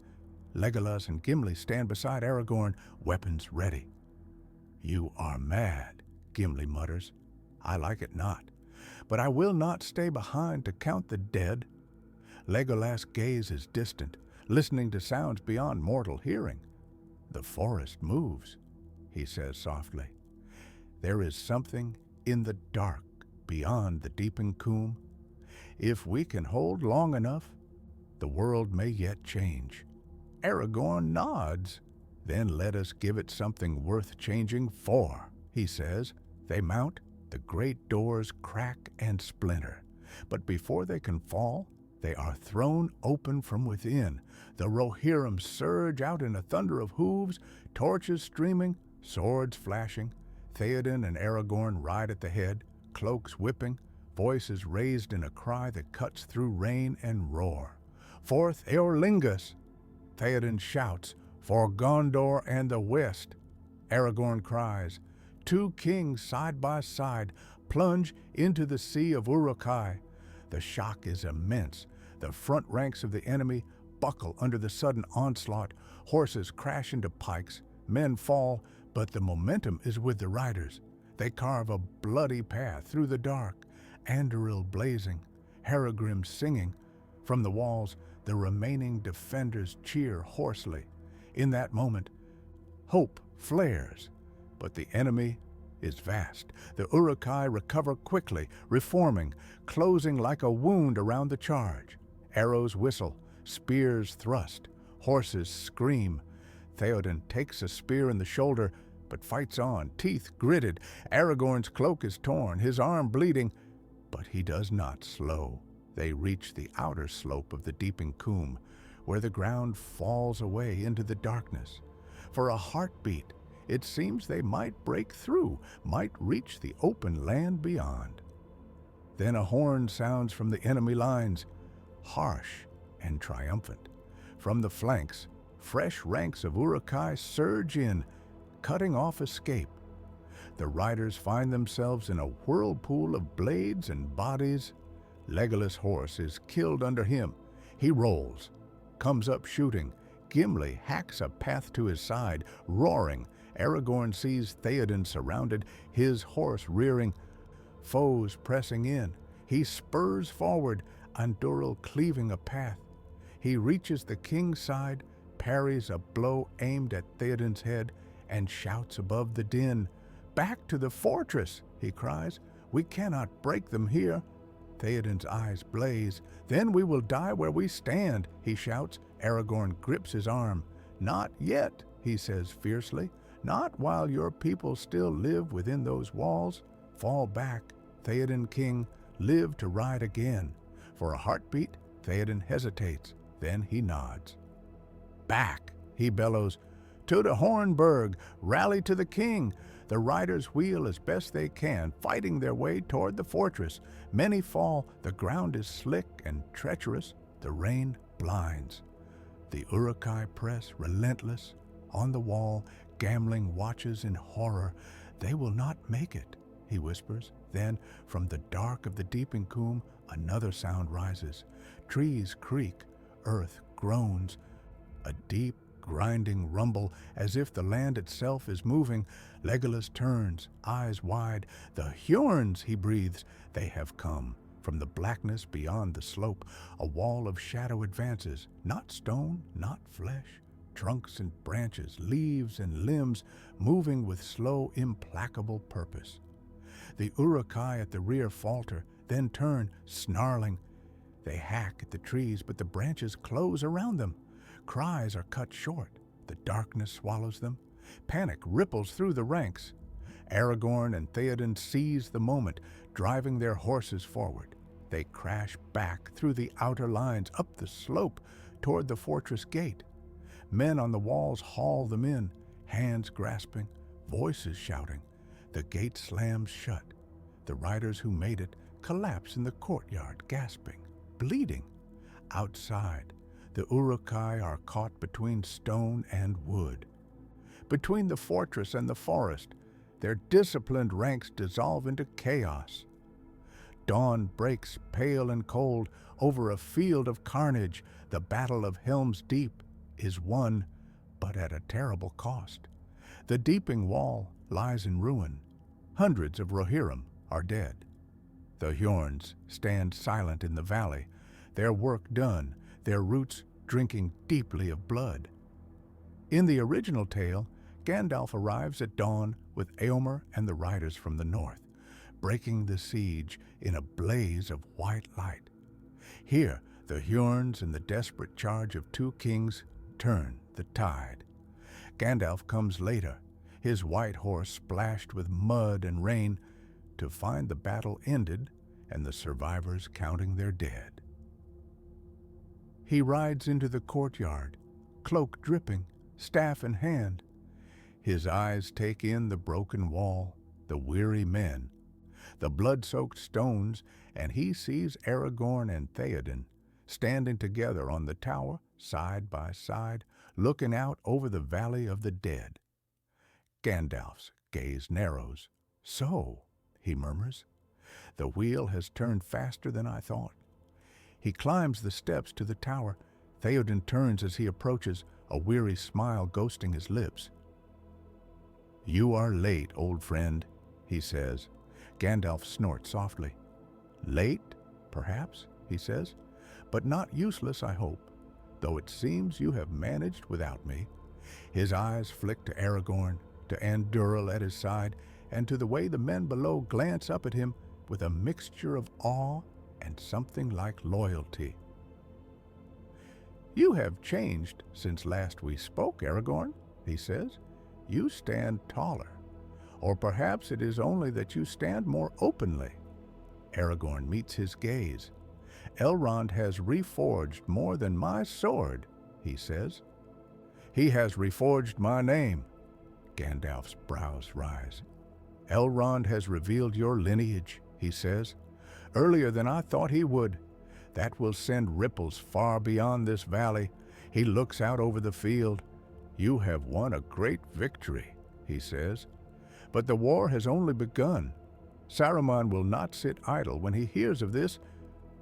Legolas and Gimli stand beside Aragorn, weapons ready. "You are mad," Gimli mutters. "I like it not. But I will not stay behind to count the dead." Legolas' gaze is distant, listening to sounds beyond mortal hearing. "The forest moves," he says softly. "There is something in the dark beyond the deepened coombe. If we can hold long enough, the world may yet change." Aragorn nods. "Then let us give it something worth changing for," he says. They mount. The great doors crack and splinter. But before they can fall, they are thrown open from within. The Rohirrim surge out in a thunder of hooves, torches streaming, swords flashing. Theoden and Aragorn ride at the head, cloaks whipping, voices raised in a cry that cuts through rain and roar. "Forth Eorlingus!" Theoden shouts. For Gondor and the West, Aragorn cries. Two kings side by side plunge into the sea of Uruk-hai. The shock is immense. The front ranks of the enemy buckle under the sudden onslaught. Horses crash into pikes. Men fall, but the momentum is with the riders. They carve a bloody path through the dark, Anduril blazing, Haragrim singing. From the walls, the remaining defenders cheer hoarsely. In that moment, hope flares, but the enemy is vast. The Uruk-hai recover quickly, reforming, closing like a wound around the charge. Arrows whistle, spears thrust, horses scream. Theoden takes a spear in the shoulder, but fights on, teeth gritted. Aragorn's cloak is torn, his arm bleeding, but he does not slow. They reach the outer slope of the deeping coombe, where the ground falls away into the darkness. For a heartbeat, it seems they might break through, might reach the open land beyond. Then a horn sounds from the enemy lines, harsh and triumphant. From the flanks, fresh ranks of Uruk-hai surge in, cutting off escape. The riders find themselves in a whirlpool of blades and bodies. Legolas' horse is killed under him. He rolls, comes up shooting. Gimli hacks a path to his side, roaring. Aragorn sees Theoden surrounded, his horse rearing. Foes pressing in. He spurs forward, Anduril cleaving a path. He reaches the king's side, parries a blow aimed at Theoden's head, and shouts above the din. "Back to the fortress," he cries. "We cannot break them here." Theoden's eyes blaze. "Then we will die where we stand," he shouts. Aragorn grips his arm. "Not yet," he says fiercely. "Not while your people still live within those walls. Fall back, Theoden king, live to ride again." For a heartbeat, Theoden hesitates. Then he nods. "Back," he bellows. "To the Hornburg, rally to the king." The riders wheel as best they can, fighting their way toward the fortress. Many fall, the ground is slick and treacherous, the rain blinds. The Uruk-hai press, relentless. On the wall, Gamling watches in horror. "They will not make it," he whispers. Then, from the dark of the deeping coombe, another sound rises. Trees creak, earth groans. A deep, grinding rumble, as if the land itself is moving. Legolas turns, eyes wide. "The Huorns," he breathes. "They have come." From the blackness beyond the slope, a wall of shadow advances, not stone, not flesh. Trunks and branches, leaves and limbs, moving with slow, implacable purpose. The Uruk-hai at the rear falter, then turn, snarling. They hack at the trees, but the branches close around them. Cries are cut short. The darkness swallows them. Panic ripples through the ranks. Aragorn and Theoden seize the moment, driving their horses forward. They crash back through the outer lines, up the slope, toward the fortress gate. Men on the walls haul them in, hands grasping, voices shouting. The gate slams shut. The riders who made it collapse in the courtyard, gasping, bleeding. Outside, the Uruk-hai are caught between stone and wood. Between the fortress and the forest, their disciplined ranks dissolve into chaos. Dawn breaks pale and cold over a field of carnage. The battle of Helm's Deep is won, but at a terrible cost. The deeping wall lies in ruin. Hundreds of Rohirrim are dead. The Huorns stand silent in the valley, their work done, their roots drinking deeply of blood. In the original tale, Gandalf arrives at dawn with Éomer and the riders from the north, breaking the siege in a blaze of white light. Here, the Huorns and the desperate charge of two kings turn the tide. Gandalf comes later, his white horse splashed with mud and rain, to find the battle ended and the survivors counting their dead. He rides into the courtyard, cloak dripping, staff in hand. His eyes take in the broken wall, the weary men, the blood-soaked stones, and he sees Aragorn and Theoden standing together on the tower, side by side, looking out over the valley of the dead. Gandalf's gaze narrows. "So," he murmurs, "the wheel has turned faster than I thought." He climbs the steps to the tower. Theoden turns as he approaches, a weary smile ghosting his lips. "You are late, old friend," he says. Gandalf snorts softly. "Late, perhaps," he says, "but not useless, I hope, though it seems you have managed without me." His eyes flick to Aragorn, to Andúril at his side, and to the way the men below glance up at him with a mixture of awe and something like loyalty. "You have changed since last we spoke, Aragorn," he says. "You stand taller. Or perhaps it is only that you stand more openly." Aragorn meets his gaze. "Elrond has reforged more than my sword," he says. "He has reforged my name." Gandalf's brows rise. "Elrond has revealed your lineage," he says, "earlier than I thought he would. That will send ripples far beyond this valley." He looks out over the field. "You have won a great victory," he says. "But the war has only begun. Saruman will not sit idle when he hears of this."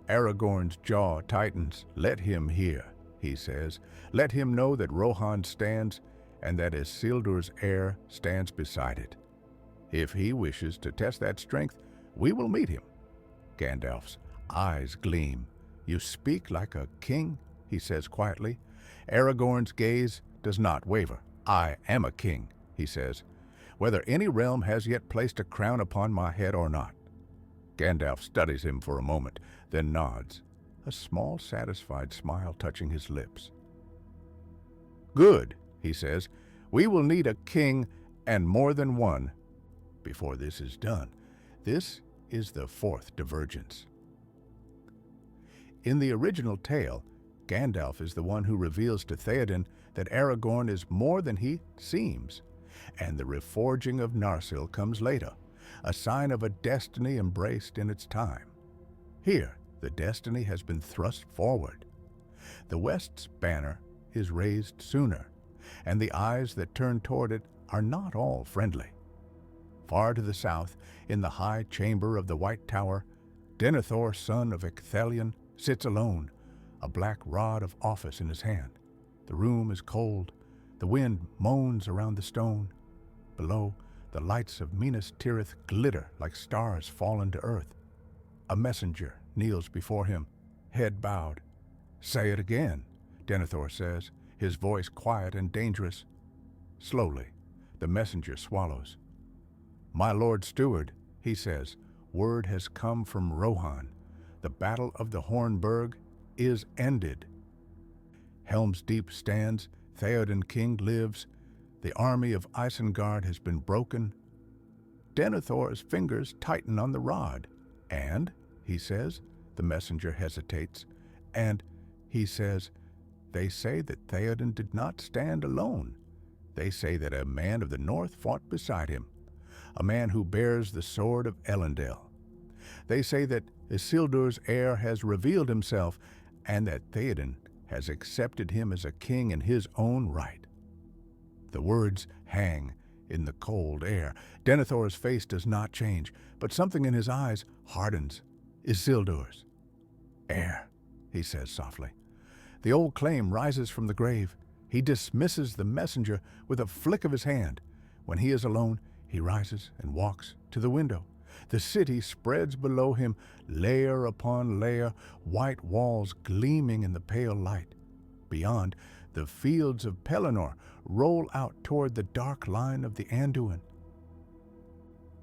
Aragorn's jaw tightens. "Let him hear," he says. "Let him know that Rohan stands, and that Isildur's heir stands beside it. If he wishes to test that strength, we will meet him." Gandalf's eyes gleam. "You speak like a king," he says quietly. Aragorn's gaze does not waver. "I am a king," he says, "whether any realm has yet placed a crown upon my head or not." Gandalf studies him for a moment, then nods, a small satisfied smile touching his lips. "Good," he says. "We will need a king, and more than one, before this is done." This is the fourth divergence. In the original tale, Gandalf is the one who reveals to Theoden that Aragorn is more than he seems, and the reforging of Narsil comes later, a sign of a destiny embraced in its time. Here, the destiny has been thrust forward. The West's banner is raised sooner, and the eyes that turn toward it are not all friendly. Far to the south, in the high chamber of the White Tower, Denethor, son of Ecthelion, sits alone, a black rod of office in his hand. The room is cold. The wind moans around the stone. Below, the lights of Minas Tirith glitter like stars fallen to earth. A messenger kneels before him, head bowed. "Say it again," Denethor says, his voice quiet and dangerous. Slowly, the messenger swallows. "My Lord Steward," he says, "word has come from Rohan. The battle of the Hornburg is ended. Helm's Deep stands, Theoden King lives, the army of Isengard has been broken." Denethor's fingers tighten on the rod. "And," he says, the messenger hesitates, "and," he says, "they say that Theoden did not stand alone. They say that a man of the north fought beside him, a man who bears the sword of Elendil. They say that Isildur's heir has revealed himself, and that Theoden has accepted him as a king in his own right." The words hang in the cold air. Denethor's face does not change, but something in his eyes hardens. "Isildur's heir," he says softly. The old claim rises from the grave. He dismisses the messenger with a flick of his hand. When he is alone, he rises and walks to the window. The city spreads below him, layer upon layer, white walls gleaming in the pale light. Beyond, the fields of Pelennor roll out toward the dark line of the Anduin.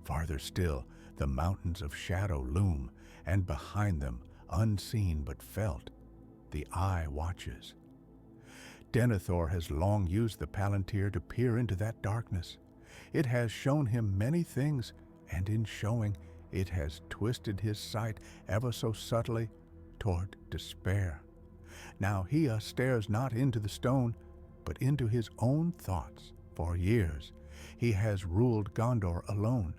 Farther still, the mountains of shadow loom, and behind them, unseen but felt, the eye watches. Denethor has long used the Palantir to peer into that darkness. It has shown him many things, and in showing, it has twisted his sight ever so subtly toward despair. Now he stares not into the stone, but into his own thoughts. For years, he has ruled Gondor alone,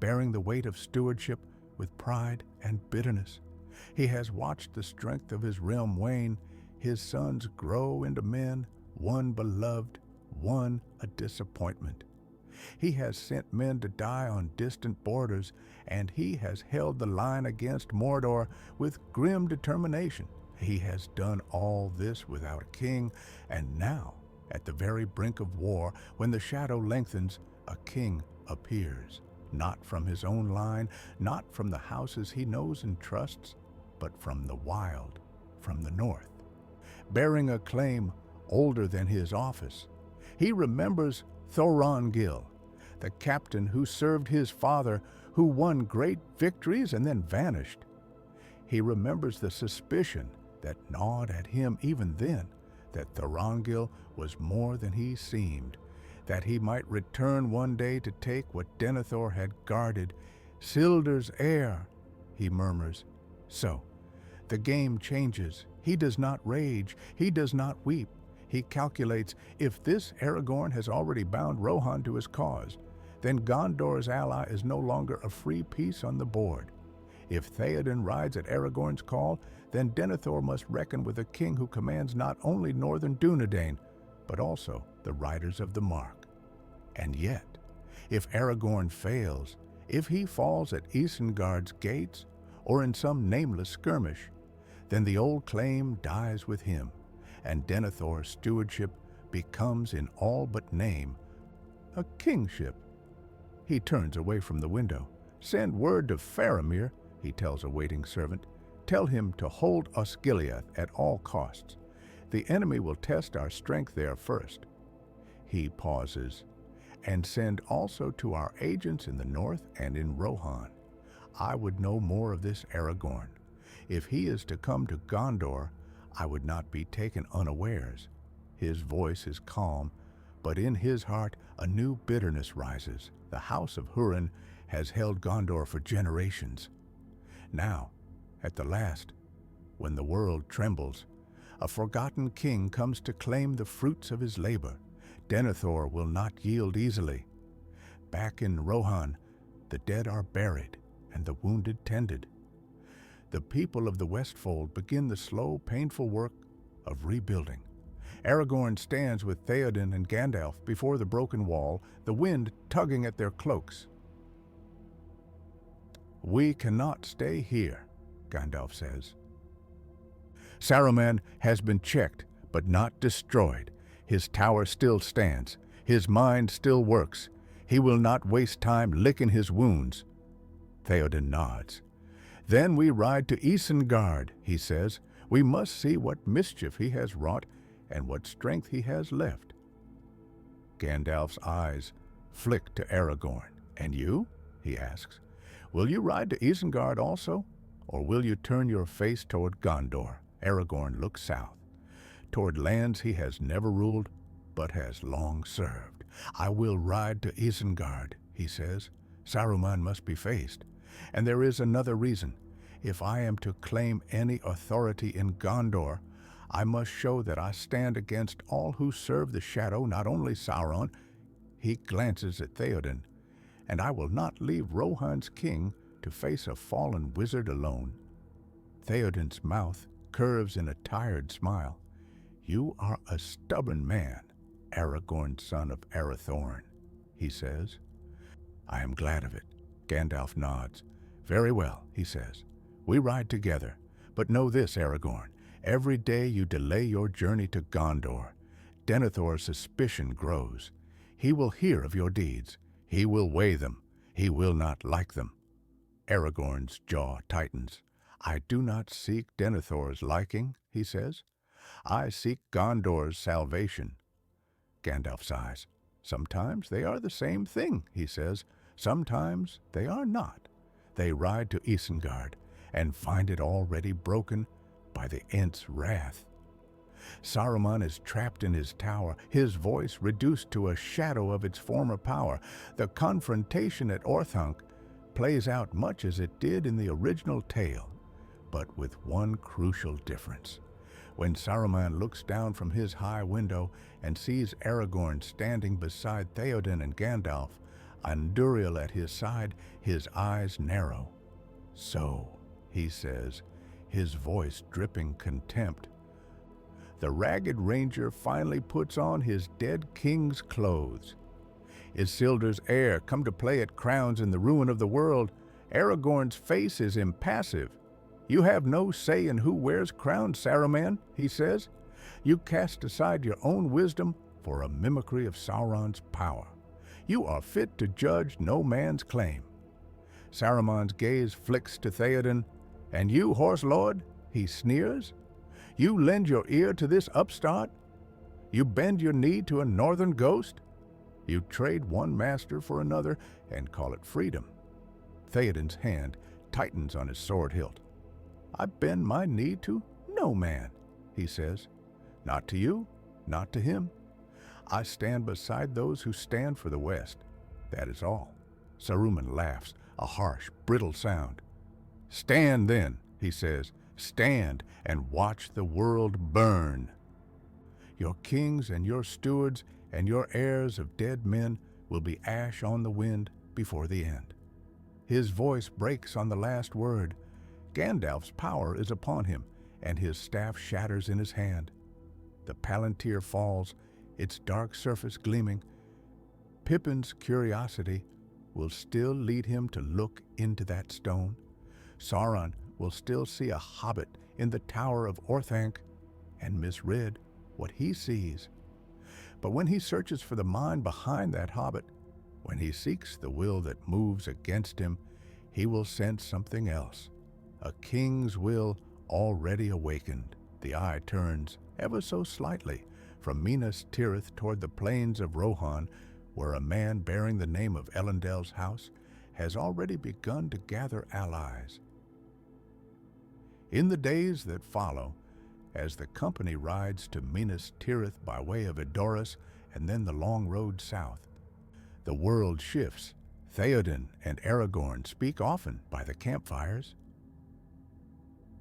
bearing the weight of stewardship with pride and bitterness. He has watched the strength of his realm wane, his sons grow into men, one beloved, one a disappointment. He has sent men to die on distant borders, and he has held the line against Mordor with grim determination. He has done all this without a king, and now, at the very brink of war, when the shadow lengthens, a king appears, not from his own line, not from the houses he knows and trusts, but from the wild, from the north, bearing a claim older than his office. He remembers Thorongil, the captain who served his father, who won great victories and then vanished. He remembers the suspicion that gnawed at him even then, that Thorongil was more than he seemed, that he might return one day to take what Denethor had guarded. Isildur's heir, he murmurs. So, the game changes. He does not rage. He does not weep. He calculates, if this Aragorn has already bound Rohan to his cause, then Gondor's ally is no longer a free piece on the board. If Theoden rides at Aragorn's call, then Denethor must reckon with a king who commands not only northern Dunedain, but also the Riders of the Mark. And yet, if Aragorn fails, if he falls at Isengard's gates, or in some nameless skirmish, then the old claim dies with him, and Denethor's stewardship becomes in all but name a kingship. He turns away from the window. "Send word to Faramir," he tells a waiting servant. "Tell him to hold Osgiliath at all costs. The enemy will test our strength there first." He pauses. "And send also to our agents in the north and in Rohan. I would know more of this Aragorn. If he is to come to Gondor, I would not be taken unawares." His voice is calm, but in his heart a new bitterness rises. The house of Hurin has held Gondor for generations. Now, at the last, when the world trembles, a forgotten king comes to claim the fruits of his labor. Denethor will not yield easily. Back in Rohan, the dead are buried and the wounded tended. The people of the Westfold begin the slow, painful work of rebuilding. Aragorn stands with Theoden and Gandalf before the broken wall, the wind tugging at their cloaks. "We cannot stay here," Gandalf says. "Saruman has been checked, but not destroyed. His tower still stands. His mind still works. He will not waste time licking his wounds." Theoden nods. "Then we ride to Isengard," he says. "We must see what mischief he has wrought and what strength he has left." Gandalf's eyes flick to Aragorn. "And you?" he asks. "Will you ride to Isengard also, or will you turn your face toward Gondor?" Aragorn looks south, toward lands he has never ruled, but has long served. "I will ride to Isengard," he says. "Saruman must be faced. And there is another reason. If I am to claim any authority in Gondor, I must show that I stand against all who serve the shadow, not only Sauron." He glances at Theoden. "And I will not leave Rohan's king to face a fallen wizard alone." Theoden's mouth curves in a tired smile. "You are a stubborn man, Aragorn, son of Arathorn," he says. "I am glad of it." Gandalf nods. "Very well," he says. "We ride together. But know this, Aragorn. Every day you delay your journey to Gondor, Denethor's suspicion grows. He will hear of your deeds. He will weigh them. He will not like them." Aragorn's jaw tightens. "I do not seek Denethor's liking," he says. "I seek Gondor's salvation." Gandalf sighs. "Sometimes they are the same thing," he says. "Sometimes they are not." They ride to Isengard and find it already broken by the Ent's wrath. Saruman is trapped in his tower, his voice reduced to a shadow of its former power. The confrontation at Orthanc plays out much as it did in the original tale, but with one crucial difference. When Saruman looks down from his high window and sees Aragorn standing beside Theoden and Gandalf, Andúril at his side, his eyes narrow. "So," he says, his voice dripping contempt, the ragged ranger finally puts on his dead king's clothes. Isildur's heir come to play at crowns in the ruin of the world. Aragorn's face is impassive. "You have no say in who wears crowns, Saruman," he says. "You cast aside your own wisdom for a mimicry of Sauron's power. You are fit to judge no man's claim." Saruman's gaze flicks to Theoden. "And you, horse lord," he sneers, "you lend your ear to this upstart? You bend your knee to a northern ghost? You trade one master for another and call it freedom." Theoden's hand tightens on his sword hilt. "I bend my knee to no man," he says. "Not to you, not to him. I stand beside those who stand for the West. That is all." Saruman laughs, a harsh, brittle sound. "Stand then," he says. "Stand and watch the world burn. Your kings and your stewards and your heirs of dead men will be ash on the wind before the end." His voice breaks on the last word. Gandalf's power is upon him, and his staff shatters in his hand. The Palantir falls, its dark surface gleaming. Pippin's curiosity will still lead him to look into that stone. Sauron will still see a hobbit in the Tower of Orthanc and misread what he sees. But when he searches for the mind behind that hobbit, when he seeks the will that moves against him, he will sense something else, a king's will already awakened. The eye turns, ever so slightly, from Minas Tirith toward the plains of Rohan, where a man bearing the name of Elendil's house has already begun to gather allies. In the days that follow, as the company rides to Minas Tirith by way of Edoras and then the long road south, the world shifts. Theoden and Aragorn speak often by the campfires.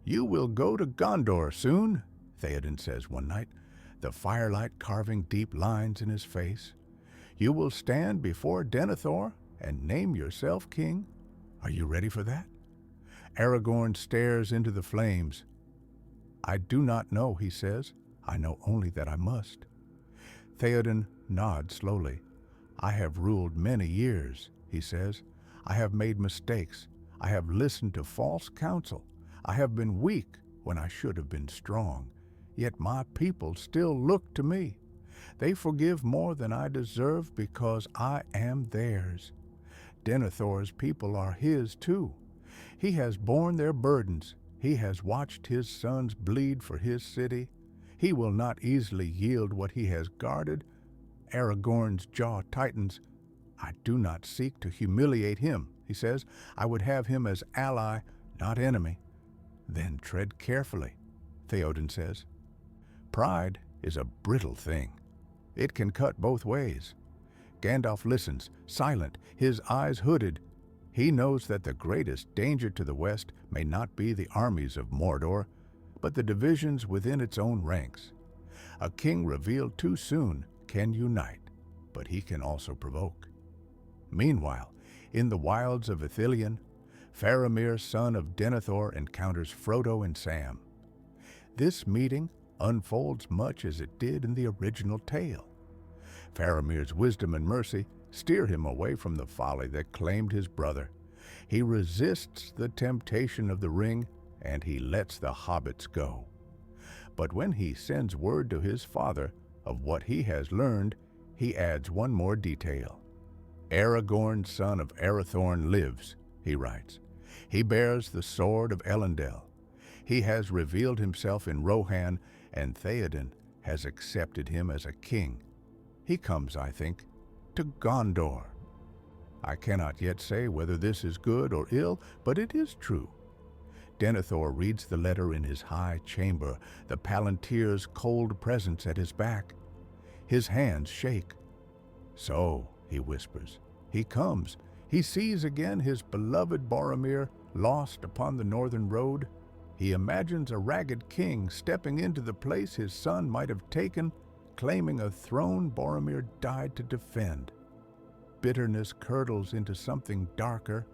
"You will go to Gondor soon," Theoden says one night, the firelight carving deep lines in his face. "You will stand before Denethor and name yourself king. Are you ready for that?" Aragorn stares into the flames. "I do not know," he says. "I know only that I must." Theoden nods slowly. "I have ruled many years," he says. "I have made mistakes. I have listened to false counsel. I have been weak when I should have been strong. Yet my people still look to me. They forgive more than I deserve because I am theirs. Denethor's people are his too. He has borne their burdens. He has watched his sons bleed for his city. He will not easily yield what he has guarded." Aragorn's jaw tightens. "I do not seek to humiliate him," he says. "I would have him as ally, not enemy." "Then tread carefully," Theoden says. Pride is a brittle thing. It can cut both ways. Gandalf listens, silent, his eyes hooded. He knows that the greatest danger to the West may not be the armies of Mordor, but the divisions within its own ranks. A king revealed too soon can unite, but he can also provoke. Meanwhile, in the wilds of Ithilien, Faramir, son of Denethor, encounters Frodo and Sam. This meeting unfolds much as it did in the original tale. Faramir's wisdom and mercy steer him away from the folly that claimed his brother. He resists the temptation of the ring, and he lets the hobbits go. But when he sends word to his father of what he has learned, he adds one more detail. "Aragorn, son of Arathorn, lives," he writes. "He bears the sword of Elendil. He has revealed himself in Rohan, and Theoden has accepted him as a king. He comes, I think, to Gondor. I cannot yet say whether this is good or ill, but it is true." Denethor reads the letter in his high chamber, the Palantir's cold presence at his back. His hands shake. "So," he whispers, "he comes. He sees again his beloved Boromir lost upon the northern road. He imagines a ragged king stepping into the place his son might have taken, claiming a throne Boromir died to defend. Bitterness curdles into something darker.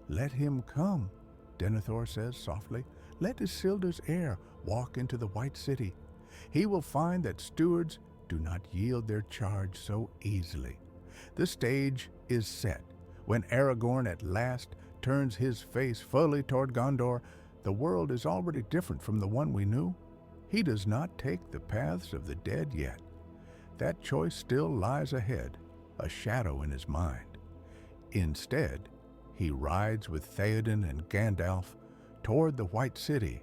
Let him come, Denethor says softly. Let Isildur's heir walk into the White City. he will find that stewards do not yield their charge so easily. The stage is set. When Aragorn at last turns his face fully toward Gondor, the world is already different from the one we knew. He does not take the paths of the dead yet. That choice still lies ahead, a shadow in his mind. Instead, he rides with Theoden and Gandalf toward the White City,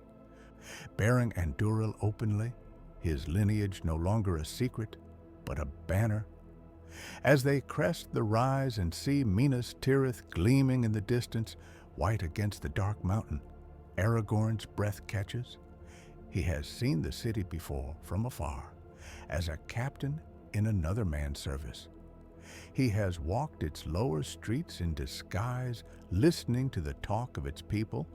bearing Andúril openly, his lineage no longer a secret, but a banner. As they crest the rise and see Minas Tirith gleaming in the distance, white against the dark mountain, Aragorn's breath catches. He has seen the city before from afar, as a captain in another man's service. He has walked its lower streets in disguise, listening to the talk of its people,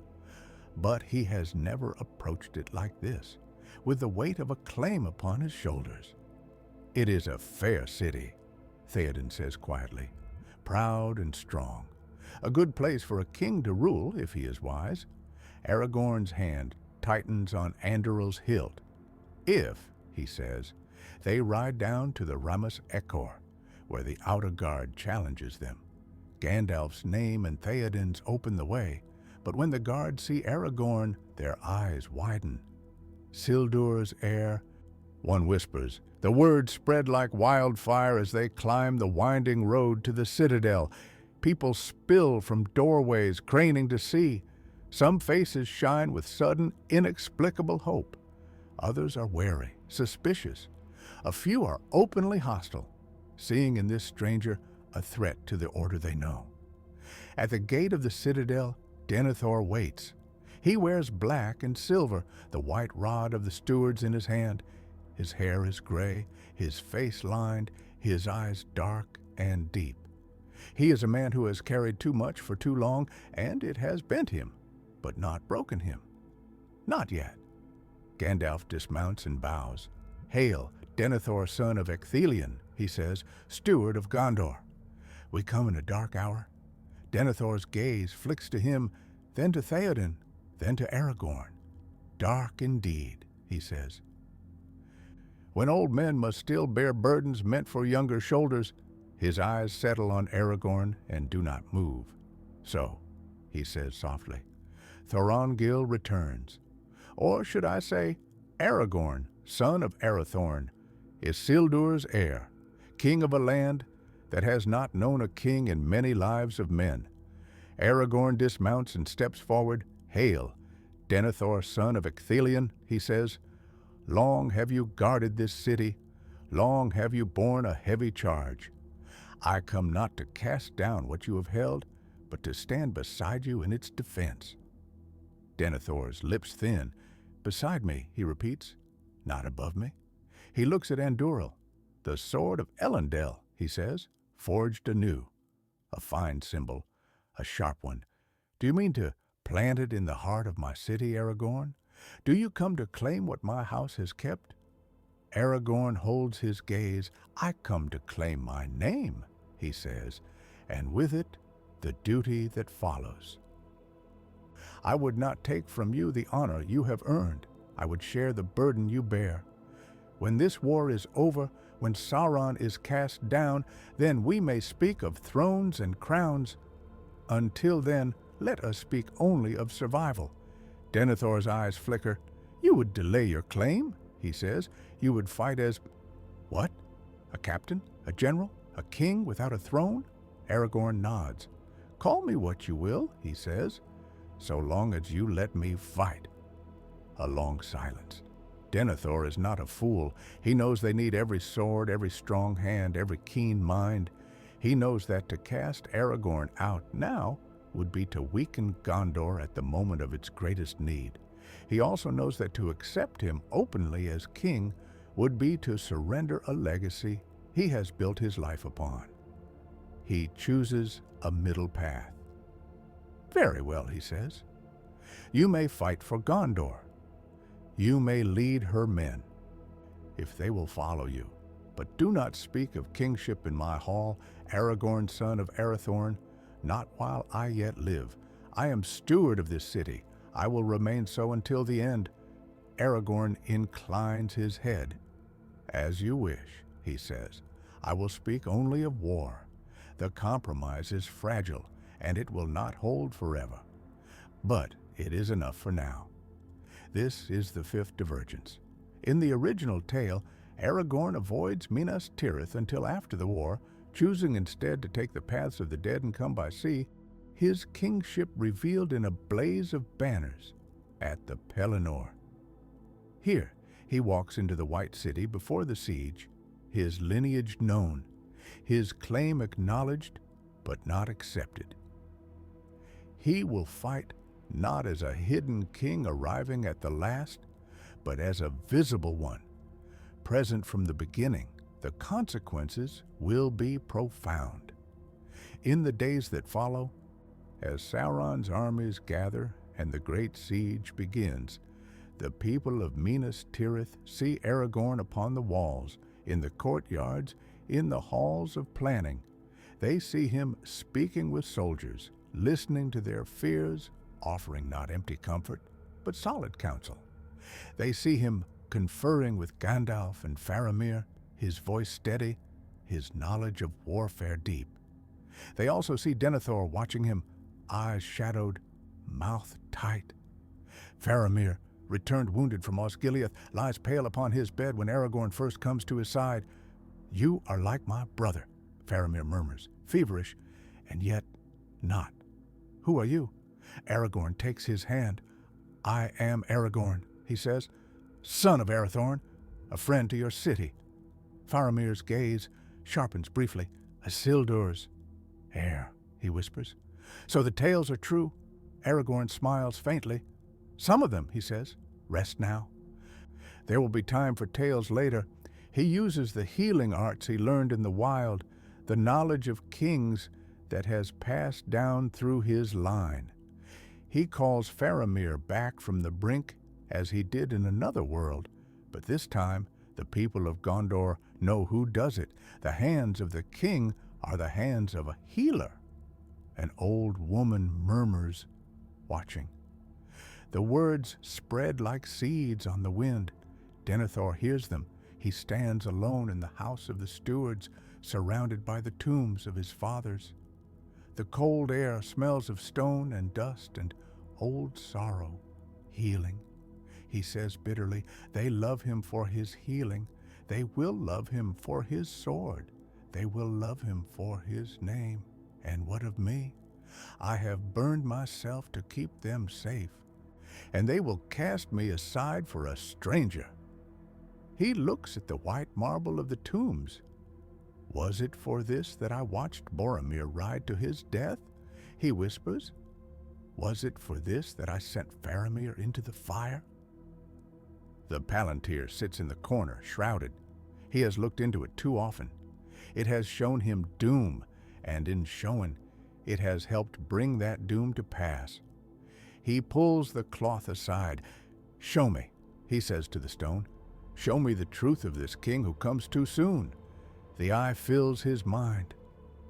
but he has never approached it like this, with the weight of a claim upon his shoulders. It is a fair city, Theoden says quietly, proud and strong. A good place for a king to rule if he is wise. Aragorn's hand tightens on Andúril's hilt. If, he says, they ride down to the Ramus Ecor, where the outer guard challenges them. Gandalf's name and Theoden's open the way, but when the guards see Aragorn, their eyes widen. Isildur's heir, one whispers. The words spread like wildfire as they climb the winding road to the citadel. People spill from doorways, craning to see. Some faces shine with sudden, inexplicable hope. Others are wary, suspicious. A few are openly hostile, seeing in this stranger a threat to the order they know. At the gate of the citadel, Denethor waits. He wears black and silver, the white rod of the stewards in his hand. His hair is gray, his face lined, his eyes dark and deep. He is a man who has carried too much for too long, and it has bent him, but not broken him. Not yet. Gandalf dismounts and bows. "Hail, Denethor, son of Ecthelion," he says, "steward of Gondor. We come in a dark hour." Denethor's gaze flicks to him, then to Theoden, then to Aragorn. "Dark indeed," he says. When old men must still bear burdens meant for younger shoulders, his eyes settle on Aragorn and do not move. "So," he says softly, "Thorongil returns. Or should I say, Aragorn, son of Arathorn, Isildur's heir, king of a land that has not known a king in many lives of men." Aragorn dismounts and steps forward. "Hail, Denethor, son of Ecthelion," he says. "Long have you guarded this city. Long have you borne a heavy charge. I come not to cast down what you have held, but to stand beside you in its defense." Denethor's lips thin. "Beside me," he repeats, "not above me." He looks at Andúril. "The sword of Elendil," he says, "forged anew. A fine symbol, a sharp one. Do you mean to plant it in the heart of my city, Aragorn? Do you come to claim what my house has kept?" Aragorn holds his gaze. "I come to claim my name," he says, "and with it, the duty that follows. I would not take from you the honor you have earned. I would share the burden you bear. When this war is over, when Sauron is cast down, then we may speak of thrones and crowns. Until then, let us speak only of survival." Denethor's eyes flicker. "You would delay your claim," he says. "You would fight as—" "What? A captain? A general? A king without a throne?" Aragorn nods. "Call me what you will," he says, "so long as you let me fight." A long silence. Denethor is not a fool. He knows they need every sword, every strong hand, every keen mind. He knows that to cast Aragorn out now would be to weaken Gondor at the moment of its greatest need. He also knows that to accept him openly as king would be to surrender a legacy he has built his life upon. He chooses a middle path. "Very well," he says. "You may fight for Gondor. You may lead her men, if they will follow you. But do not speak of kingship in my hall, Aragorn, son of Arathorn, not while I yet live. I am steward of this city. I will remain so until the end. Aragorn inclines his head. "As you wish," he says. "I will speak only of war. The compromise is fragile, and it will not hold forever. But it is enough for now." This is the fifth divergence. In the original tale, Aragorn avoids Minas Tirith until after the war, choosing instead to take the paths of the dead and come by sea, his kingship revealed in a blaze of banners at the Pelennor. Here, he walks into the White City before the siege, his lineage known, his claim acknowledged but not accepted. He will fight not as a hidden king arriving at the last, but as a visible one, present from the beginning. The consequences will be profound. In the days that follow, as Sauron's armies gather and the great siege begins, the people of Minas Tirith see Aragorn upon the walls, in the courtyards, in the halls of planning. They see him speaking with soldiers, listening to their fears, offering not empty comfort, but solid counsel. They see him conferring with Gandalf and Faramir, his voice steady, his knowledge of warfare deep. They also see Denethor watching him, eyes shadowed, mouth tight. Faramir, returned wounded from Osgiliath, lies pale upon his bed when Aragorn first comes to his side. "You are like my brother," Faramir murmurs, feverish, and yet not. "Who are you?" Aragorn takes his hand. "I am Aragorn," he says, "son of Arathorn, a friend to your city." Faramir's gaze sharpens briefly. "Isildur's heir," he whispers. "So the tales are true?" Aragorn smiles faintly. "Some of them," he says. "Rest now. There will be time for tales later." He uses the healing arts he learned in the wild, the knowledge of kings that has passed down through his line. He calls Faramir back from the brink as he did in another world, but this time the people of Gondor know who does it. The hands of the king are the hands of a healer. An old woman murmurs, watching. The words spread like seeds on the wind. Denethor hears them. He stands alone in the house of the stewards, surrounded by the tombs of his fathers. The cold air smells of stone and dust and old sorrow, healing. He says bitterly, they love him for his healing. They will love him for his sword. They will love him for his name. And what of me? I have burned myself to keep them safe, and they will cast me aside for a stranger. He looks at the white marble of the tombs. Was it for this that I watched Boromir ride to his death? He whispers. Was it for this that I sent Faramir into the fire? The Palantir sits in the corner, shrouded. He has looked into it too often. It has shown him doom, and in showing, it has helped bring that doom to pass. He pulls the cloth aside. "Show me," he says to the stone. "Show me the truth of this king who comes too soon." The eye fills his mind.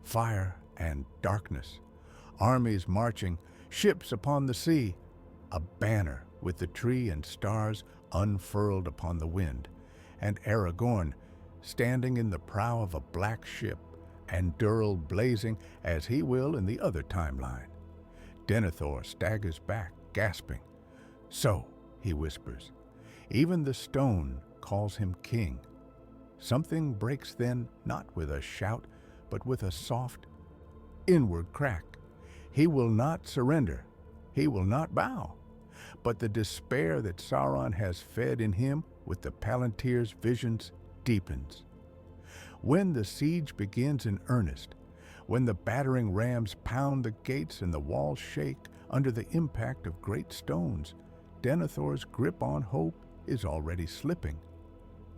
Fire and darkness. Armies marching, ships upon the sea. A banner with the tree and stars unfurled upon the wind. And Aragorn, standing in the prow of a black ship, and Durrell blazing as he will in the other timeline. Denethor staggers back, gasping. "So," he whispers, "even the stone calls him king." Something breaks then, not with a shout, but with a soft, inward crack. He will not surrender. He will not bow. But the despair that Sauron has fed in him with the Palantir's visions deepens. When the siege begins in earnest, when the battering rams pound the gates and the walls shake under the impact of great stones, Denethor's grip on hope is already slipping.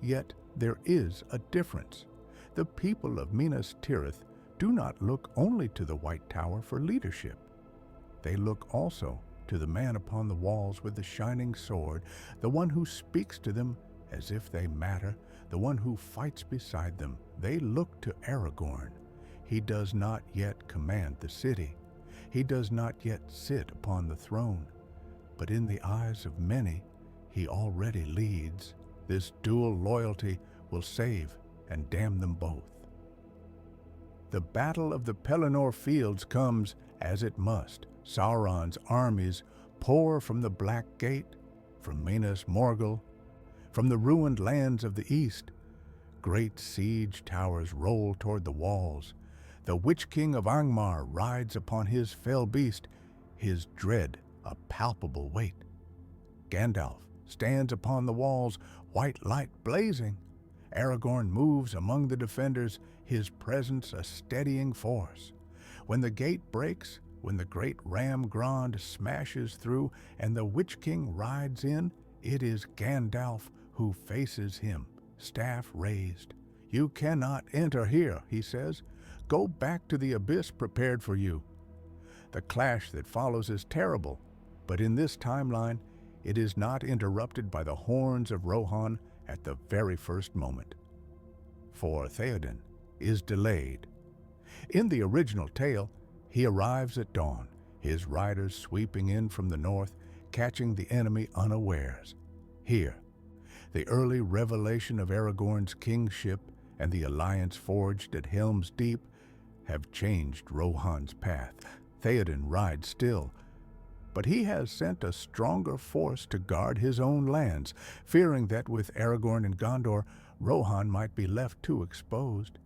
Yet there is a difference. The people of Minas Tirith do not look only to the White Tower for leadership. They look also to the man upon the walls with the shining sword, the one who speaks to them as if they matter, the one who fights beside them. They look to Aragorn. He does not yet command the city. He does not yet sit upon the throne. But in the eyes of many, he already leads. This dual loyalty will save and damn them both. The battle of the Pelennor fields comes as it must. Sauron's armies pour from the Black Gate, from Minas Morgul, from the ruined lands of the east. Great siege towers roll toward the walls. The Witch King of Angmar rides upon his fell beast, his dread a palpable weight. Gandalf stands upon the walls, white light blazing. Aragorn moves among the defenders, his presence a steadying force. When the gate breaks, when the great ram Grond smashes through and the Witch King rides in, it is Gandalf who faces him, staff raised. "You cannot enter here," he says. "Go back to the abyss prepared for you." The clash that follows is terrible, but in this timeline, it is not interrupted by the horns of Rohan at the very first moment. For Theoden is delayed. In the original tale, he arrives at dawn, his riders sweeping in from the north, catching the enemy unawares. Here, the early revelation of Aragorn's kingship and the alliance forged at Helm's Deep have changed Rohan's path. Theoden rides still, but he has sent a stronger force to guard his own lands, fearing that with Aragorn and Gondor, Rohan might be left too exposed.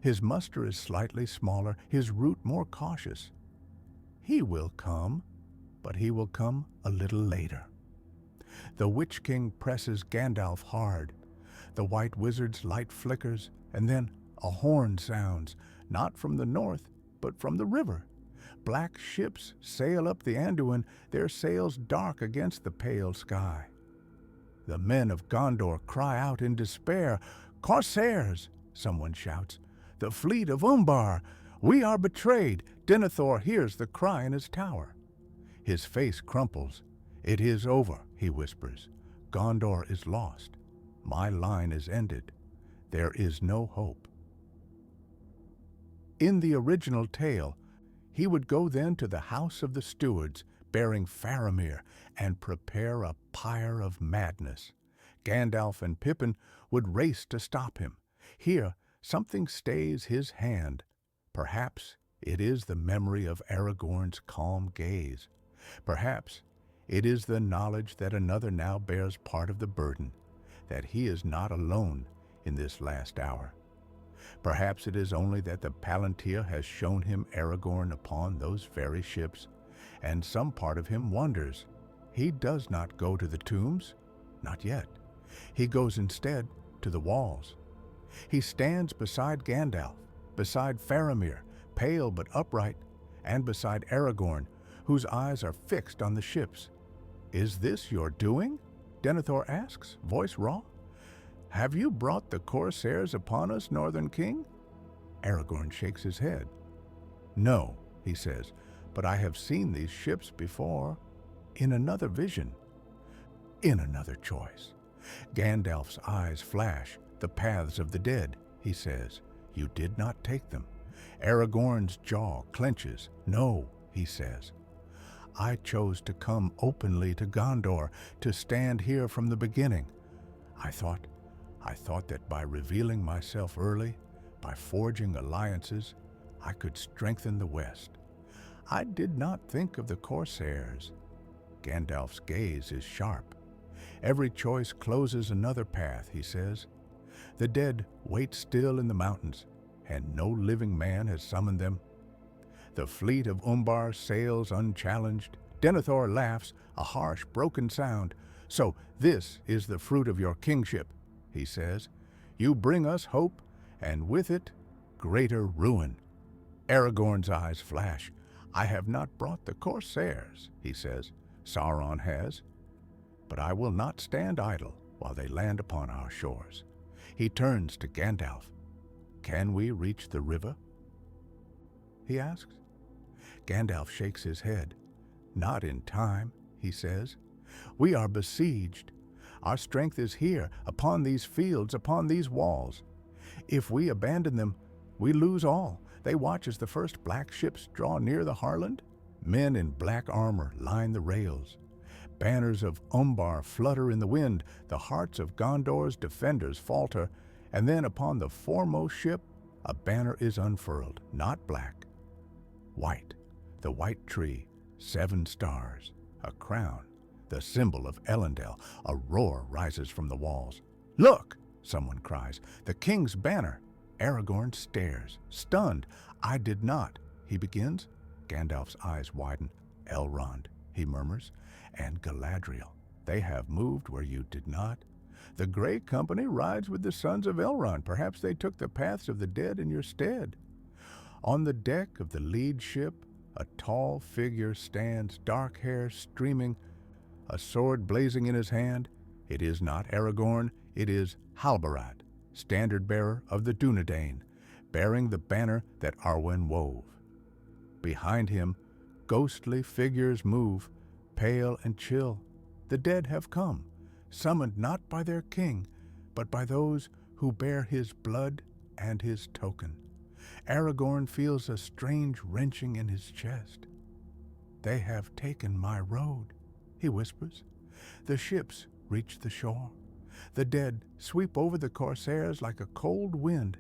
His muster is slightly smaller, his route more cautious. He will come, but he will come a little later. The Witch King presses Gandalf hard. The White Wizard's light flickers, and then a horn sounds, not from the north, but from the river. Black ships sail up the Anduin, their sails dark against the pale sky. The men of Gondor cry out in despair. "Corsairs!" someone shouts. "The fleet of Umbar! We are betrayed!" Denethor hears the cry in his tower. His face crumples. "It is over," he whispers. "Gondor is lost. My line is ended. There is no hope." In the original tale, he would go then to the house of the stewards, bearing Faramir, and prepare a pyre of madness. Gandalf and Pippin would race to stop him. Here, something stays his hand. Perhaps it is the memory of Aragorn's calm gaze. Perhaps it is the knowledge that another now bears part of the burden, that he is not alone in this last hour. Perhaps it is only that the Palantir has shown him Aragorn upon those very ships, and some part of him wonders. He does not go to the tombs, not yet. He goes instead to the walls. He stands beside Gandalf, beside Faramir, pale but upright, and beside Aragorn, whose eyes are fixed on the ships. "Is this your doing?" Denethor asks, voice raw. "Have you brought the Corsairs upon us, Northern King?" Aragorn shakes his head. "No," he says, "but I have seen these ships before, in another vision, in another choice." Gandalf's eyes flash. "The paths of the dead," he says. "You did not take them." Aragorn's jaw clenches. "No," he says. "I chose to come openly to Gondor, to stand here from the beginning. I thought that by revealing myself early, by forging alliances, I could strengthen the West. I did not think of the Corsairs." Gandalf's gaze is sharp. "Every choice closes another path," he says. "The dead wait still in the mountains, and no living man has summoned them. The fleet of Umbar sails unchallenged." Denethor laughs, a harsh, broken sound. "So this is the fruit of your kingship," he says. "You bring us hope, and with it, greater ruin." Aragorn's eyes flash. "I have not brought the Corsairs," he says. "Sauron has. But I will not stand idle while they land upon our shores." He turns to Gandalf. "Can we reach the river?" he asks. Gandalf shakes his head. "Not in time," he says. "We are besieged. Our strength is here, upon these fields, upon these walls. If we abandon them, we lose all." They watch as the first black ships draw near the Harland. Men in black armor line the rails. Banners of Umbar flutter in the wind, the hearts of Gondor's defenders falter, and then upon the foremost ship a banner is unfurled, not black, white, the white tree, 7 stars, a crown, the symbol of Elendil. A roar rises from the walls. "Look!" someone cries. "The king's banner!" Aragorn stares, stunned. "I did not," he begins. Gandalf's eyes widen. "Elrond," he murmurs, "and Galadriel, they have moved where you did not. The Grey Company rides with the sons of Elrond. Perhaps they took the paths of the dead in your stead." On the deck of the lead ship, a tall figure stands, dark hair streaming, a sword blazing in his hand. It is not Aragorn, it is Halbarad, standard-bearer of the Dunedain, bearing the banner that Arwen wove. Behind him, ghostly figures move, pale and chill. The dead have come, summoned not by their king, but by those who bear his blood and his token. Aragorn feels a strange wrenching in his chest. "They have taken my road," he whispers. The ships reach the shore. The dead sweep over the corsairs like a cold wind,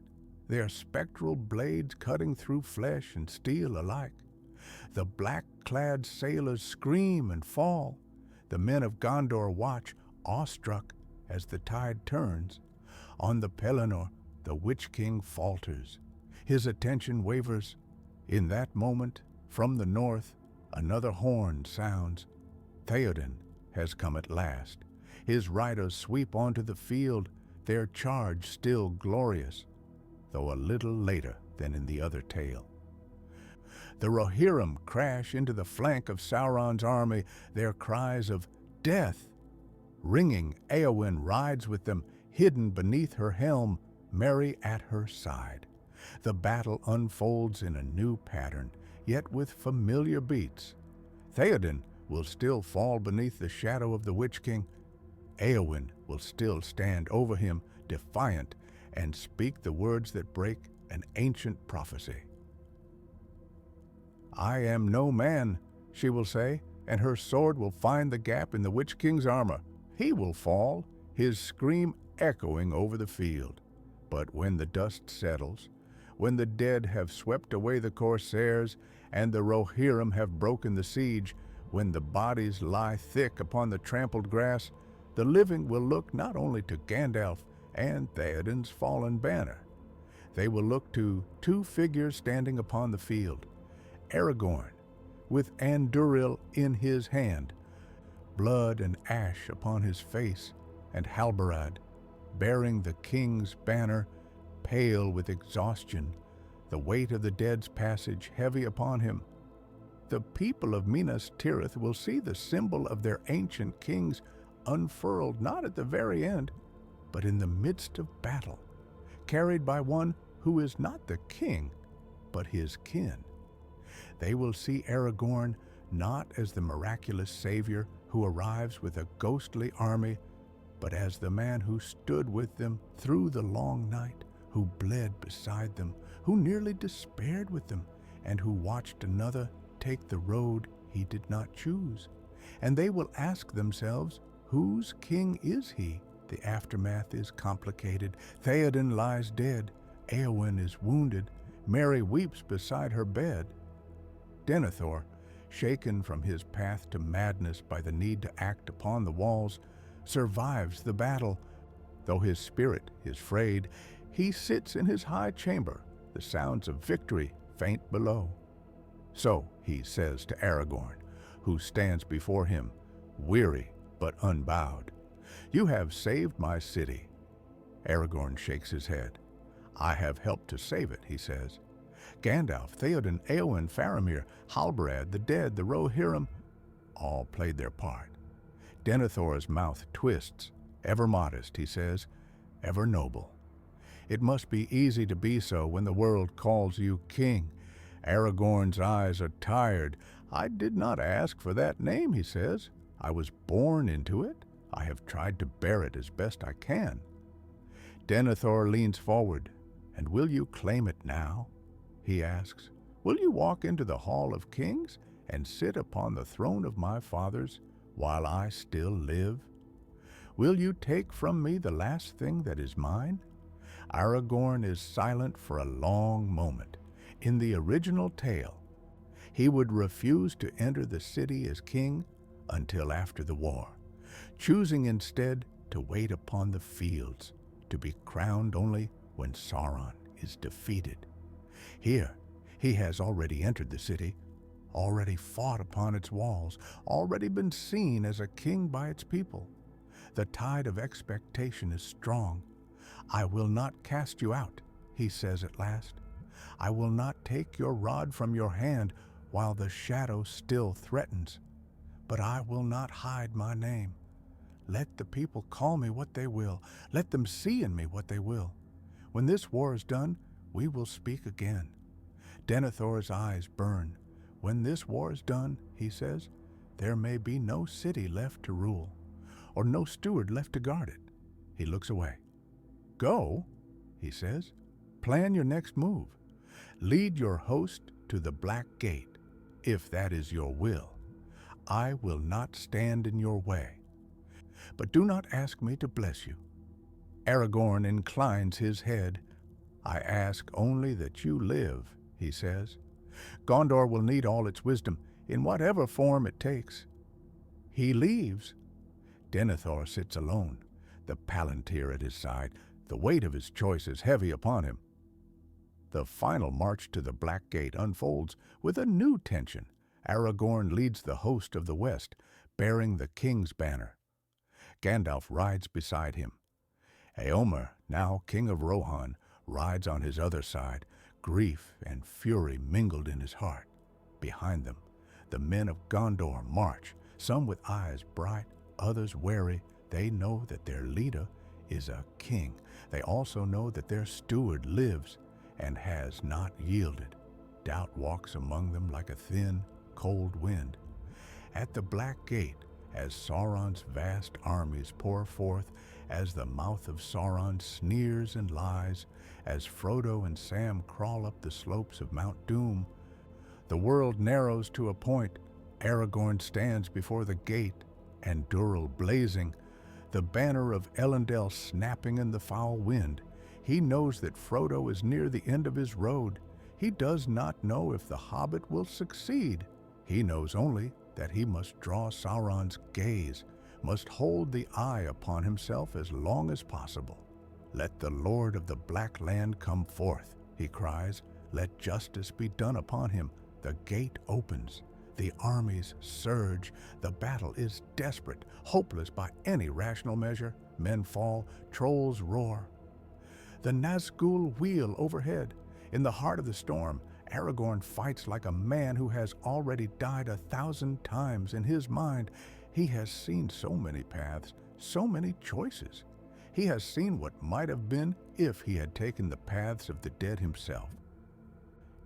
their spectral blades cutting through flesh and steel alike. The black-clad sailors scream and fall. The men of Gondor watch, awestruck, as the tide turns. On the Pelennor, the Witch King falters. His attention wavers. In that moment, from the north, another horn sounds. Theoden has come at last. His riders sweep onto the field, their charge still glorious, though a little later than in the other tale. The Rohirrim crash into the flank of Sauron's army, their cries of death. Ringing, Éowyn rides with them, hidden beneath her helm, Merry at her side. The battle unfolds in a new pattern, yet with familiar beats. Theoden will still fall beneath the shadow of the Witch King. Éowyn will still stand over him, defiant, and speak the words that break an ancient prophecy. "I am no man," she will say, and her sword will find the gap in the Witch King's armor. He will fall, his scream echoing over the field. But when the dust settles, when the dead have swept away the corsairs and the Rohirrim have broken the siege, when the bodies lie thick upon the trampled grass, the living will look not only to Gandalf and Theoden's fallen banner. They will look to 2 figures standing upon the field. Aragorn, with Andúril in his hand, blood and ash upon his face, and Halbarad, bearing the king's banner, pale with exhaustion, the weight of the dead's passage heavy upon him. The people of Minas Tirith will see the symbol of their ancient kings unfurled not at the very end, but in the midst of battle, carried by one who is not the king, but his kin. They will see Aragorn not as the miraculous savior who arrives with a ghostly army, but as the man who stood with them through the long night, who bled beside them, who nearly despaired with them, and who watched another take the road he did not choose. And they will ask themselves, whose king is he? The aftermath is complicated. Theoden lies dead. Éowyn is wounded. Merry weeps beside her bed. Denethor, shaken from his path to madness by the need to act upon the walls, survives the battle. Though his spirit is frayed, he sits in his high chamber, the sounds of victory faint below. So he says to Aragorn, who stands before him, weary but unbowed, "You have saved my city." Aragorn shakes his head. "I have helped to save it," he says. Gandalf, Theoden, Éowyn, Faramir, Halbarad, the dead, the Rohirrim, all played their part. Denethor's mouth twists. "Ever modest," he says, "ever noble. It must be easy to be so when the world calls you king." Aragorn's eyes are tired. "I did not ask for that name," he says. "I was born into it. I have tried to bear it as best I can." Denethor leans forward. "And will you claim it now?" he asks. "Will you walk into the Hall of Kings and sit upon the throne of my fathers? while I still live? Will you take from me the last thing that is mine? Aragorn is silent for a long moment. In the original tale, he would refuse to enter the city as king until after the war, choosing instead to wait upon the fields, to be crowned only when Sauron is defeated. Here, he has already entered the city, already fought upon its walls, already been seen as a king by its people. The tide of expectation is strong. I will not cast you out, he says at last. I will not take your rod from your hand while the shadow still threatens. But I will not hide my name. Let the people call me what they will. Let them see in me what they will. When this war is done, we will speak again. Denethor's eyes burn. When this war is done, he says, there may be no city left to rule, or no steward left to guard it. He looks away. Go, he says. Plan your next move. Lead your host to the Black Gate, if that is your will. I will not stand in your way. But do not ask me to bless you. Aragorn inclines his head. I ask only that you live, he says. Gondor will need all its wisdom, in whatever form it takes. He leaves. Denethor sits alone, the Palantir at his side. The weight of his choice is heavy upon him. The final march to the Black Gate unfolds with a new tension. Aragorn leads the host of the West, bearing the king's banner. Gandalf rides beside him. Éomer, now king of Rohan, rides on his other side, grief and fury mingled in his heart. Behind them, the men of Gondor march, some with eyes bright, others wary. They know that their leader is a king. They also know that their steward lives and has not yielded. Doubt walks among them like a thin, cold wind. At the Black Gate, as Sauron's vast armies pour forth, as the mouth of Sauron sneers and lies, as Frodo and Sam crawl up the slopes of Mount Doom, the world narrows to a point. Aragorn stands before the gate, and Duril blazing, the banner of Elendil snapping in the foul wind. He knows that Frodo is near the end of his road. He does not know if the hobbit will succeed. He knows only that he must draw Sauron's gaze, must hold the eye upon himself as long as possible. Let the Lord of the Black Land come forth, he cries. Let justice be done upon him. The gate opens. The armies surge. The battle is desperate, hopeless by any rational measure. Men fall, trolls roar. The Nazgul wheel overhead. In the heart of the storm, Aragorn fights like a man who has already died 1,000 times. In his mind, he has seen so many paths, so many choices. He has seen what might have been if he had taken the paths of the dead himself.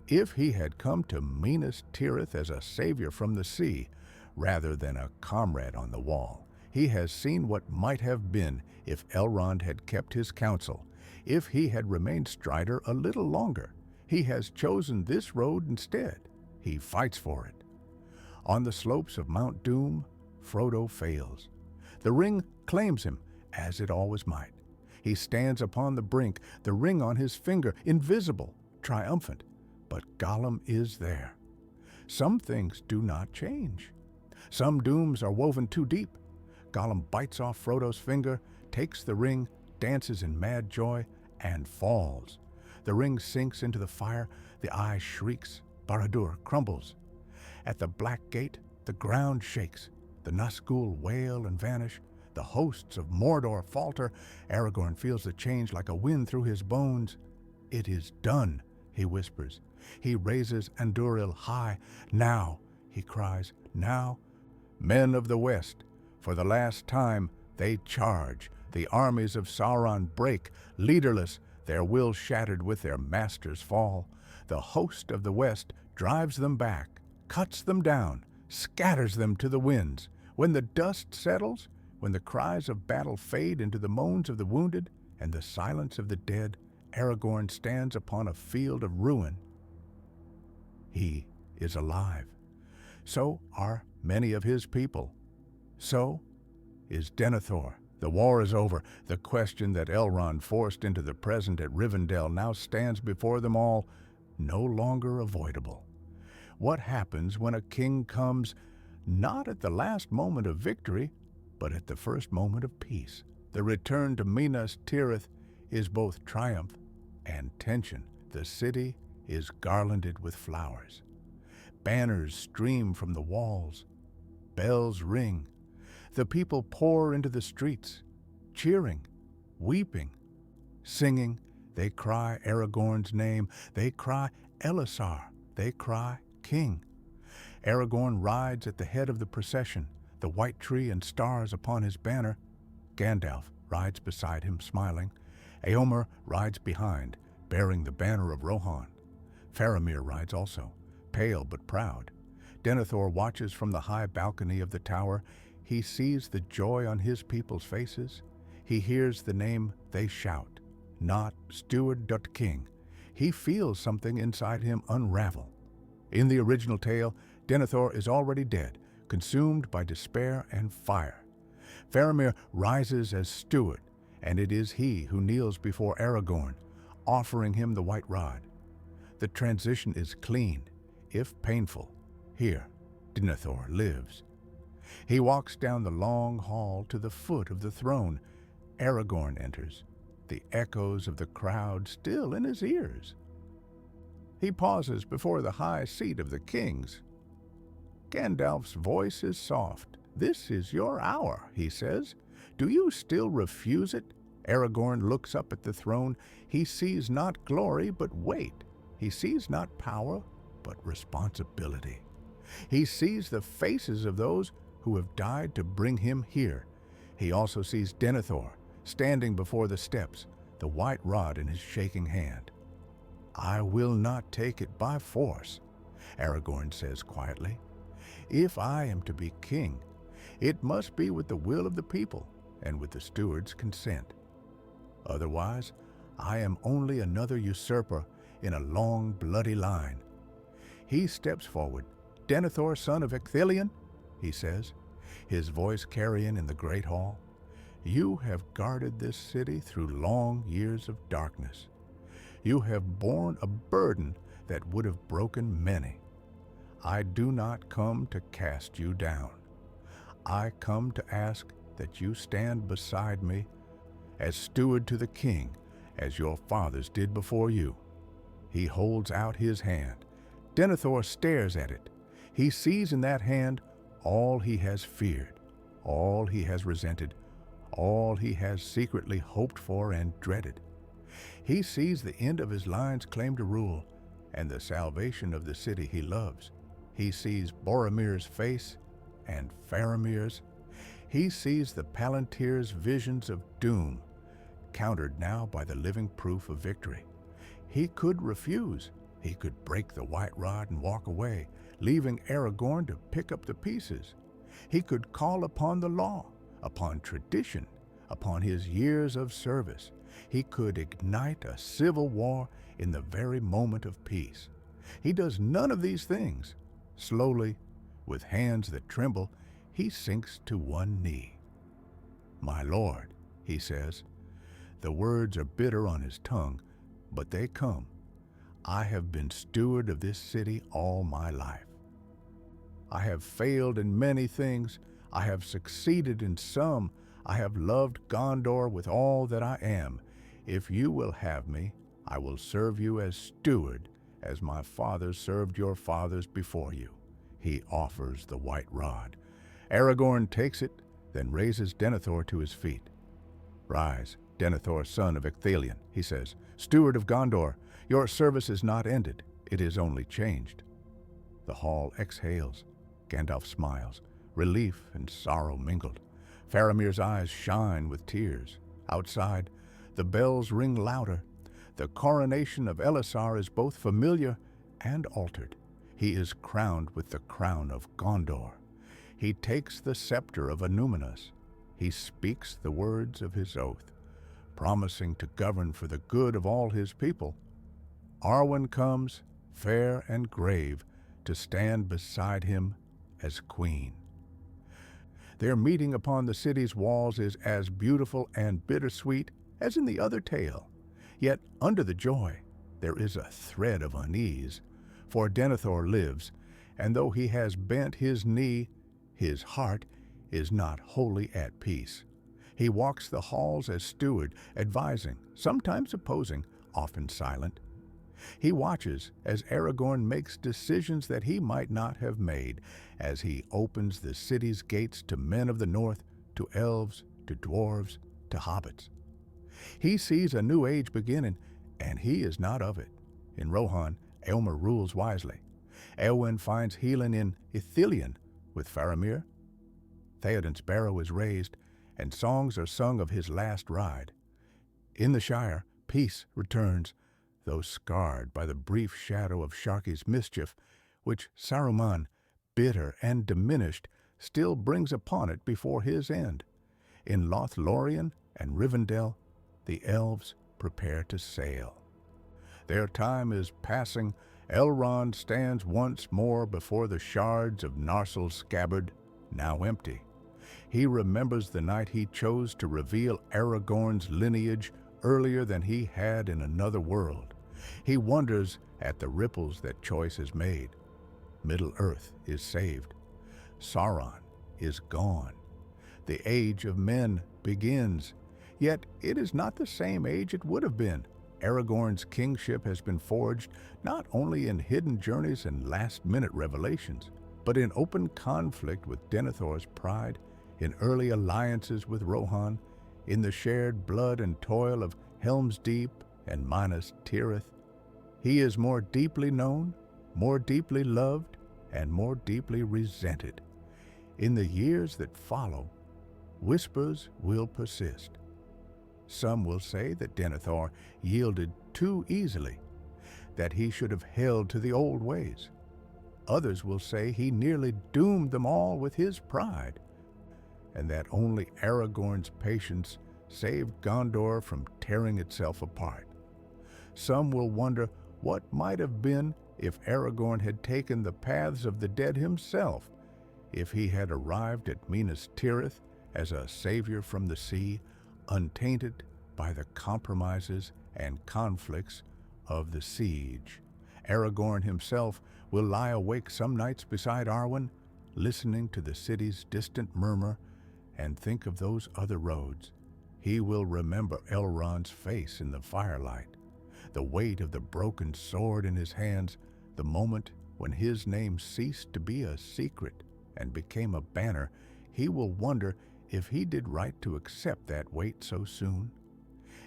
If he had come to Minas Tirith as a savior from the sea, rather than a comrade on the wall. He has seen what might have been if Elrond had kept his counsel, if he had remained Strider a little longer. He has chosen this road instead. He fights for it. On the slopes of Mount Doom, Frodo fails. The ring claims him, as it always might. He stands upon the brink, the ring on his finger, invisible, triumphant. But Gollum is there. Some things do not change. Some dooms are woven too deep. Gollum bites off Frodo's finger, takes the ring, dances in mad joy, and falls. The ring sinks into the fire, the eye shrieks, Barad-dûr crumbles. At the Black Gate, the ground shakes. The Nazgul wail and vanish. The hosts of Mordor falter. Aragorn feels the change like a wind through his bones. It is done, he whispers. He raises Andúril high. Now, he cries, now, men of the West, for the last time they charge. The armies of Sauron break, leaderless, their will shattered with their master's fall. The host of the West drives them back, cuts them down, scatters them to the winds. When the dust settles, when the cries of battle fade into the moans of the wounded and the silence of the dead, Aragorn stands upon a field of ruin. He is alive. So are many of his people. So is Denethor. The war is over. The question that Elrond forced into the present at Rivendell now stands before them all, no longer avoidable. What happens when a king comes not at the last moment of victory, but at the first moment of peace? The return to Minas Tirith is both triumph and tension. The city is garlanded with flowers. Banners stream from the walls. Bells ring. The people pour into the streets, cheering, weeping, singing. They cry Aragorn's name. They cry Elisar. They cry King. Aragorn rides at the head of the procession, the white tree and stars upon his banner. Gandalf rides beside him, smiling. Éomer rides behind, bearing the banner of Rohan. Faramir rides also, pale but proud. Denethor watches from the high balcony of the tower. He sees the joy on his people's faces. He hears the name they shout, not Steward dot King. He feels something inside him unravel. In the original tale, Denethor is already dead, consumed by despair and fire. Faramir rises as steward, and it is he who kneels before Aragorn, offering him the white rod. The transition is clean, if painful. Here, Denethor lives. He walks down the long hall to the foot of the throne. Aragorn enters, the echoes of the crowd still in his ears. He pauses before the high seat of the kings. Gandalf's voice is soft. "This is your hour," he says. "Do you still refuse it?" Aragorn looks up at the throne. He sees not glory, but weight. He sees not power, but responsibility. He sees the faces of those who have died to bring him here. He also sees Denethor standing before the steps, the white rod in his shaking hand. "I will not take it by force," Aragorn says quietly. "If I am to be king, it must be with the will of the people and with the steward's consent. Otherwise, I am only another usurper in a long, bloody line." He steps forward. "Denethor, son of Ecthelion," he says, his voice carrying in the great hall, "you have guarded this city through long years of darkness. You have borne a burden that would have broken many. I do not come to cast you down. I come to ask that you stand beside me as steward to the king, as your fathers did before you." He holds out his hand. Denethor stares at it. He sees in that hand all he has feared, all he has resented, all he has secretly hoped for and dreaded. He sees the end of his line's claim to rule and the salvation of the city he loves. He sees Boromir's face and Faramir's. He sees the Palantir's visions of doom, countered now by the living proof of victory. He could refuse. He could break the white rod and walk away, leaving Aragorn to pick up the pieces. He could call upon the law, upon tradition, upon his years of service. He could ignite a civil war in the very moment of peace. He does none of these things. Slowly, with hands that tremble, he sinks to one knee. "My lord," he says. The words are bitter on his tongue, but they come. "I have been steward of this city all my life. I have failed in many things. I have succeeded in some. I have loved Gondor with all that I am. If you will have me, I will serve you as steward, as my fathers served your fathers before you." He offers the white rod. Aragorn takes it, then raises Denethor to his feet. "Rise, Denethor, son of Ecthelion," he says, "steward of Gondor. Your service is not ended. It is only changed." The hall exhales. Gandalf smiles, relief and sorrow mingled. Faramir's eyes shine with tears. Outside, the bells ring louder. The coronation of Elisar is both familiar and altered. He is crowned with the crown of Gondor. He takes the scepter of Anúminas. He speaks the words of his oath, promising to govern for the good of all his people. Arwen comes, fair and grave, to stand beside him as queen. Their meeting upon the city's walls is as beautiful and bittersweet as in the other tale. Yet under the joy there is a thread of unease, for Denethor lives, and though he has bent his knee, his heart is not wholly at peace. He walks the halls as steward, advising, sometimes opposing, often silent. He watches as Aragorn makes decisions that he might not have made, as he opens the city's gates to men of the north, to elves, to dwarves, to hobbits. He sees a new age beginning, and he is not of it. In Rohan, Elmer rules wisely. Eowyn finds healing in Ithilien with Faramir. Theoden's barrow is raised, and songs are sung of his last ride. In the Shire, peace returns, though scarred by the brief shadow of Sharky's mischief, which Saruman, bitter and diminished, still brings upon it before his end. In Lothlorien and Rivendell, the elves prepare to sail. Their time is passing. Elrond stands once more before the shards of Narsil's scabbard, now empty. He remembers the night he chose to reveal Aragorn's lineage earlier than he had in another world. He wonders at the ripples that choice has made. Middle-earth is saved. Sauron is gone. The age of men begins, yet it is not the same age it would have been. Aragorn's kingship has been forged not only in hidden journeys and last-minute revelations, but in open conflict with Denethor's pride, in early alliances with Rohan, in the shared blood and toil of Helm's Deep and Minas Tirith. He is more deeply known, more deeply loved, and more deeply resented. In the years that follow, whispers will persist. Some will say that Denethor yielded too easily, that he should have held to the old ways. Others will say he nearly doomed them all with his pride, and that only Aragorn's patience saved Gondor from tearing itself apart. Some will wonder what might have been if Aragorn had taken the paths of the dead himself, if he had arrived at Minas Tirith as a savior from the sea, untainted by the compromises and conflicts of the siege. Aragorn himself will lie awake some nights beside Arwen, listening to the city's distant murmur, and think of those other roads. He will remember Elrond's face in the firelight, the weight of the broken sword in his hands, the moment when his name ceased to be a secret and became a banner. He will wonder if he did right to accept that weight so soon.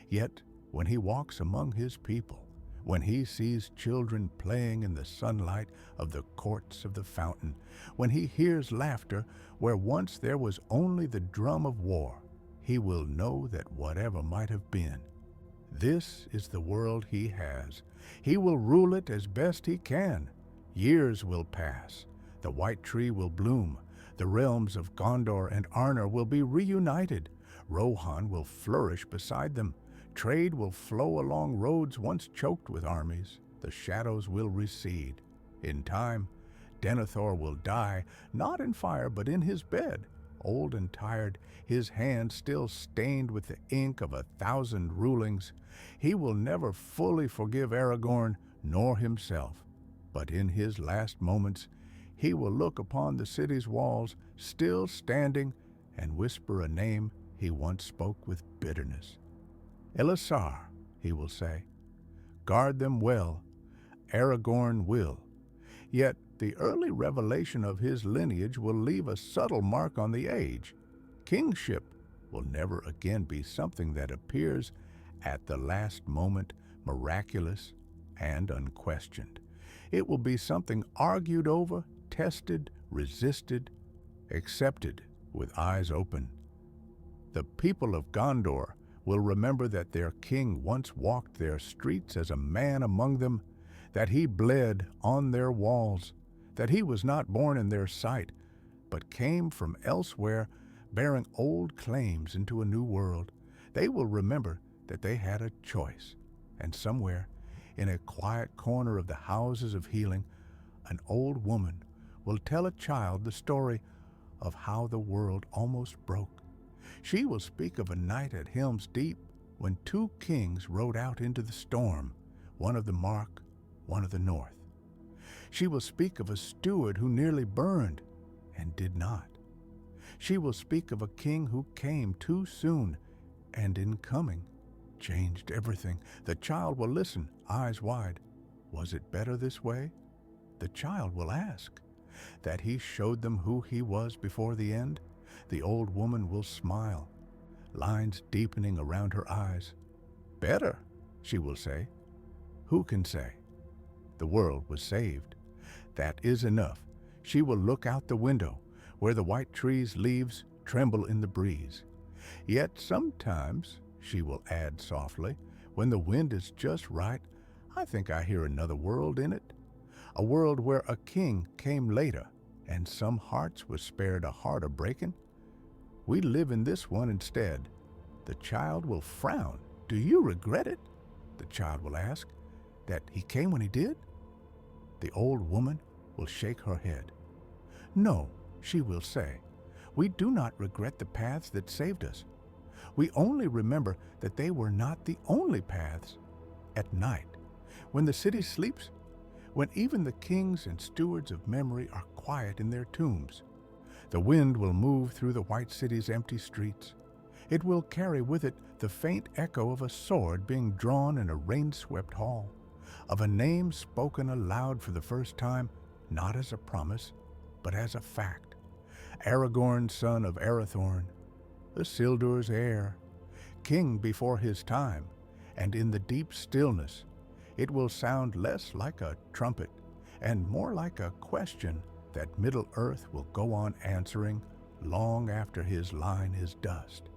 Yet, when he walks among his people, when he sees children playing in the sunlight of the courts of the fountain, when he hears laughter where once there was only the drum of war, he will know that whatever might have been, this is the world he has. He will rule it as best he can. Years will pass. The white tree will bloom. The realms of Gondor and Arnor will be reunited. Rohan will flourish beside them. Trade will flow along roads once choked with armies. The shadows will recede. In time, Denethor will die, not in fire, but in his bed, old and tired, his hands still stained with the ink of 1,000 rulings. He will never fully forgive Aragorn, nor himself, but in his last moments, he will look upon the city's walls, still standing, and whisper a name he once spoke with bitterness. Elisar, he will say. Guard them well. Aragorn will. Yet the early revelation of his lineage will leave a subtle mark on the age. Kingship will never again be something that appears at the last moment, miraculous and unquestioned. It will be something argued over, tested, resisted, accepted with eyes open. The people of Gondor will remember that their king once walked their streets as a man among them, that he bled on their walls, that he was not born in their sight, but came from elsewhere bearing old claims into a new world. They will remember that they had a choice, and somewhere, in a quiet corner of the houses of healing, an old woman will tell a child the story of how the world almost broke. She will speak of a night at Helm's Deep when two kings rode out into the storm, one of the Mark, one of the North. She will speak of a steward who nearly burned and did not. She will speak of a king who came too soon and in coming changed everything. The child will listen, eyes wide. Was it better this way? The child will ask. That he showed them who he was before the end? The old woman will smile, lines deepening around her eyes. Better, she will say. Who can say? The world was saved. That is enough. She will look out the window, where the white trees' leaves tremble in the breeze. Yet sometimes, she will add softly, when the wind is just right, I think I hear another world in it. A world where a king came later, and some hearts were spared a harder breaking. We live in this one instead. The child will frown. Do you regret it? The child will ask. That he came when he did? The old woman will shake her head. No, she will say. We do not regret the paths that saved us. We only remember that they were not the only paths. At night, when the city sleeps, when even the kings and stewards of memory are quiet in their tombs, the wind will move through the white city's empty streets. It will carry with it the faint echo of a sword being drawn in a rain-swept hall, of a name spoken aloud for the first time, not as a promise, but as a fact. Aragorn, son of Arathorn, Isildur's heir, king before his time, and in the deep stillness, it will sound less like a trumpet and more like a question that Middle-earth will go on answering long after his line is dust.